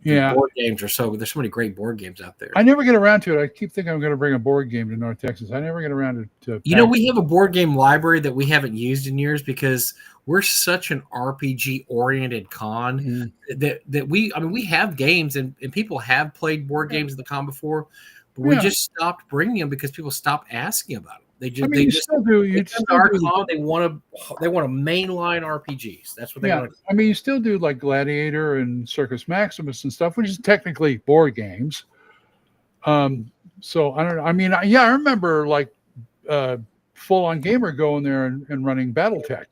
S1: Yeah.
S4: board games are there's so many great board games out there.
S1: I never get around to it. I keep thinking I'm going to bring a board game to North Texas. I never get around to
S4: We have a board game library that we haven't used in years because we're such an RPG oriented con that we have games and people have played board games in the con before, but we just stopped bringing them because people stopped asking about them. They
S1: still do. You still
S4: our
S1: do.
S4: con, they want to mainline RPGs. That's what they want.
S1: I mean, you still do like Gladiator and Circus Maximus and stuff, which is technically board games. So I don't know. I mean, I remember like Full On Gamer going there and running BattleTech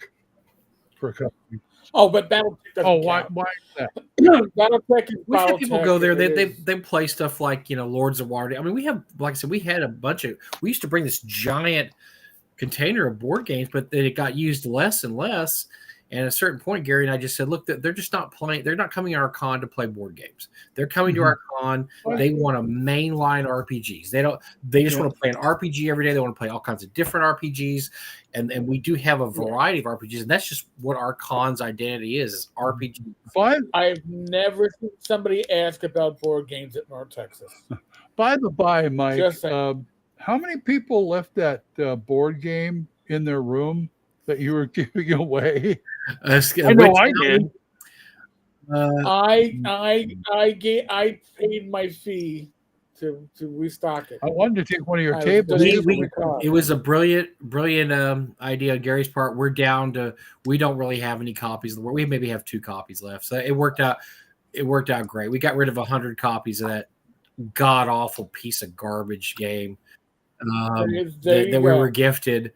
S1: for a couple of weeks.
S2: Oh, but BattleTech doesn't count.
S1: Why is that?
S2: BattleTech is
S4: We have people go there.
S2: BattleTech,
S4: They play stuff like Lords of War. I mean, we have, like I said, we had a bunch of. We used to bring this giant container of board games, but then it got used less and less. And at a certain point, Gary and I just said, look, they're just not playing. They're not coming to our con to play board games. They're coming to our con. They want to mainline RPGs. They just want to play an RPG every day. They want to play all kinds of different RPGs. And we do have a variety of RPGs. And that's just what our con's identity is RPG.
S2: I've never seen somebody ask about board games at North Texas.
S1: By the by, Mike, how many people left that board game in their room that you were giving away?
S2: I know I did. I paid my fee to restock it.
S1: I wanted to take one of your tables.
S4: It was a brilliant idea on Gary's part. We're down to, we don't really have any copies. We maybe have 2 copies left. So it worked out great. We got rid of 100 copies of that god awful piece of garbage game that we were gifted.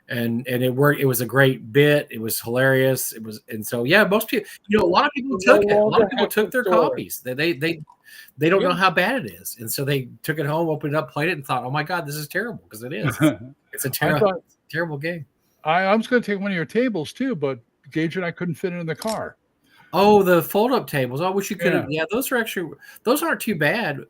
S4: And it worked. It was a great bit. It was hilarious. And so most people, a lot of people took it. A lot of people took their copies. They don't know how bad it is, and so they took it home, opened it up, played it, and thought, "Oh my God, this is terrible!" Because it is. It's a terrible game.
S1: I was going to take one of your tables too, but Gage and I couldn't fit it in the car.
S4: Oh, the fold-up tables. I wish you could have. Yeah, those aren't too bad.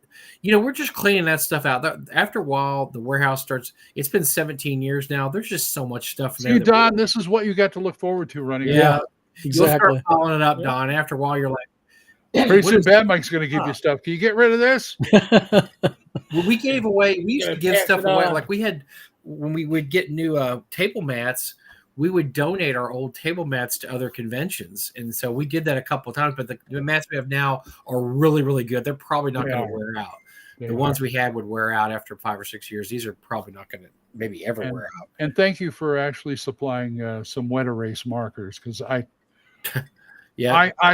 S4: We're just cleaning that stuff out. After a while, the warehouse starts. It's been 17 years now. There's just so much stuff in there.
S1: See, Don, this is what you got to look forward to running.
S4: Yeah, exactly. You'll start following it up, Don. After a while, you're like,
S1: pretty soon, Bad Mike's going to give you stuff. Can you get rid of this?
S4: Well, we used to give stuff away. Like we had, when we would get new table mats, we would donate our old table mats to other conventions. And so we did that a couple of times, but the mats we have now are really, really good. They're probably not going to wear out. The ones we had would wear out after 5 or 6 years. These are probably not going to maybe ever wear out.
S1: And thank you for actually supplying some wet erase markers, because I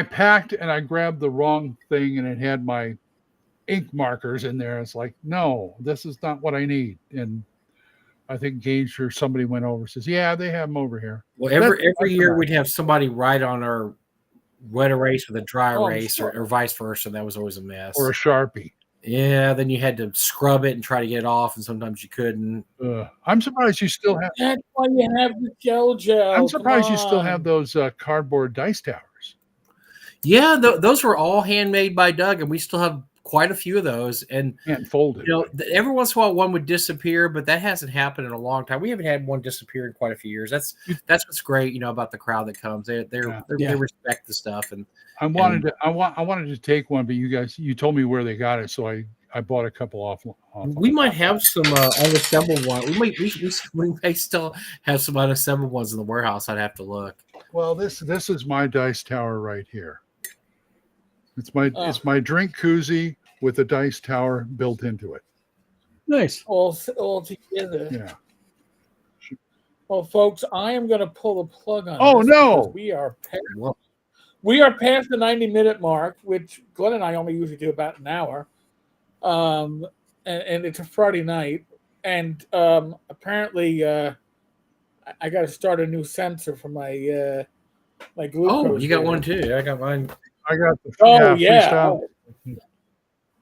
S1: packed and I grabbed the wrong thing and it had my ink markers in there. It's like, no, this is not what I need. And I think Gage or somebody went over and says, yeah, they have them over here.
S4: Well, every year we'd have somebody write on our wet erase with a dry erase or vice versa. That was always a mess.
S1: Or a Sharpie.
S4: Yeah, then you had to scrub it and try to get it off, and sometimes you couldn't.
S1: I'm surprised you still have.
S2: That's why you have the gel.
S1: I'm surprised you still have those cardboard dice towers.
S4: Yeah, those were all handmade by Doug, and we still have quite a few of those. And
S1: folded.
S4: Every once in a while one would disappear, but that hasn't happened in a long time. We haven't had one disappear in quite a few years. That's what's great, about the crowd that comes. They respect the stuff. And I wanted
S1: to take one, but you told me where they got it, so I bought a couple off.
S4: We might have some unassembled ones. We may still have some unassembled ones in the warehouse. I'd have to look.
S1: Well, this is my dice tower right here. It's my drink koozie with a dice tower built into it.
S3: Nice.
S2: All together.
S1: Yeah.
S2: Well, folks, I am going to pull the plug on.
S1: Oh no!
S2: We are past the 90-minute mark, which Glenn and I only usually do about an hour. And it's a Friday night, and apparently I got to start a new sensor for my glucose.
S4: Oh, you got one too. I got mine.
S1: I got the
S2: freestyle.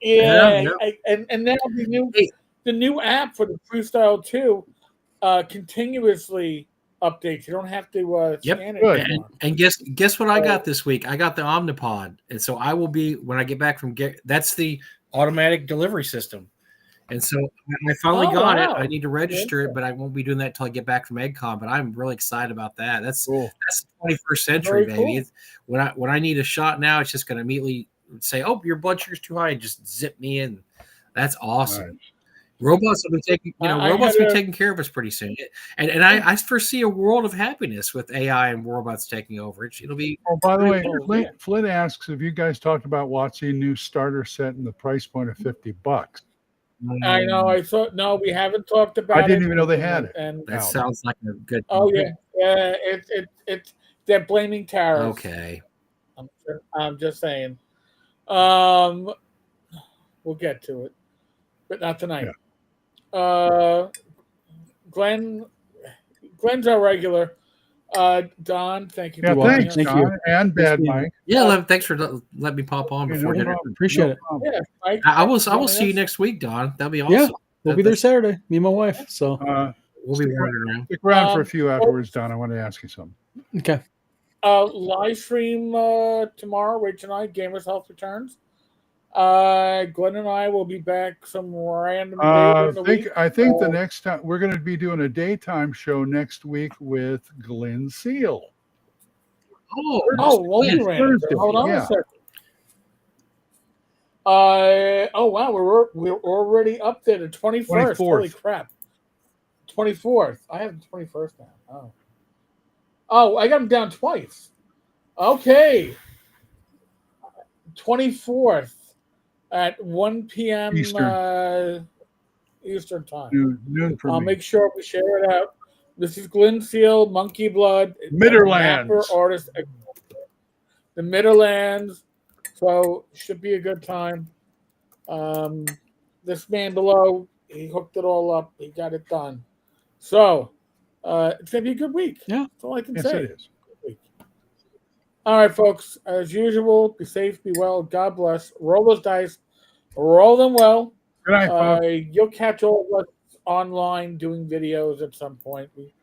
S2: Yeah,
S4: Yeah.
S2: and now
S4: Hey,
S2: the new app for the Freestyle 2 continuously updates. You don't have to
S4: yep.
S2: scan it
S1: Good.
S2: anymore.
S4: And guess what I
S2: So-
S4: got this week? I got the Omnipod, and so I will be when I get back from that's the automatic delivery system. And so I finally
S2: Oh,
S4: got it.
S2: wow.
S4: I need to register it, but I won't be doing that until I get back from EggCon. But I'm really excited about that. That's
S1: Cool.
S4: the 21st century,
S2: Very
S4: baby.
S2: cool.
S4: It's, when I need a shot now, it's just going to immediately say, "Oh, your blood sugar's too high," and just zip me in. That's awesome.
S1: Nice.
S4: Robots will be taking,
S2: I
S4: robots
S2: had
S4: will be
S2: a-
S4: taking care of us pretty soon. And I foresee a world of happiness with AI and robots taking over. It'll be.
S1: Oh, by the way,
S2: Oh,
S1: Flint,
S2: yeah.
S1: Flint asks if you guys talked about watching new starter set and the price point of $50.
S2: I know. I thought no, we haven't talked about it.
S1: I didn't even know they had it.
S2: And
S4: That
S1: Wow.
S4: sounds like a good.
S2: oh yeah, it's they're blaming tariffs.
S4: Okay.
S2: I'm just saying. We'll get to it, but not tonight. Glenn's our regular. Don, thank you.
S1: Yeah,
S3: You're welcome.
S1: thanks,
S3: Thank
S1: John.
S3: you.
S1: And Bad
S3: Thanks,
S1: Mike.
S4: Yeah. Thanks for letting me pop on
S1: Yeah,
S4: before
S1: no
S4: dinner.
S1: problem.
S3: Appreciate
S1: No
S3: it.
S1: problem.
S2: Yeah, Mike,
S4: I will.
S2: thanks for
S4: I will
S2: joining
S4: see you
S2: us.
S4: next week, Don. That'll be
S3: Yeah.
S4: awesome.
S3: We'll be there Saturday. Me and my wife. So
S4: We'll be wandering around.
S1: Stick around for a
S2: Um,
S1: few afterwards, Don. I want to ask you something.
S3: okay.
S2: Live stream tomorrow, Rich and I, Gamers Health returns. Glenn and I will be back some random day during the week.
S1: I think the next time we're going to be doing a daytime show next week with Glenn Seal.
S2: Oh, won't
S1: yeah,
S2: be random.
S1: Thursday,
S2: Hold on
S1: yeah.
S2: a second. Oh wow, we're already up there to 21st.
S1: 24th.
S2: Holy crap. 24th. I have the 21st now. Oh, I got them down twice. Okay. 24th at 1 p.m. Eastern time.
S1: Noon for
S2: I'll
S1: me.
S2: make sure we share it out. This is Glenn Seal, Monkey Blood,
S1: Midderlands.
S2: rapper, artist, the Midderlands. So should be a good time. This man below, he hooked it all up. He got it done. So it's gonna be a good week.
S3: Yeah.
S2: That's all I can
S1: Yes,
S2: say.
S1: it is.
S2: All right, folks. As usual, be safe, be well. God bless. Roll those dice. Roll them well.
S1: Good night, folks.
S2: You'll catch all of us online doing videos at some point. We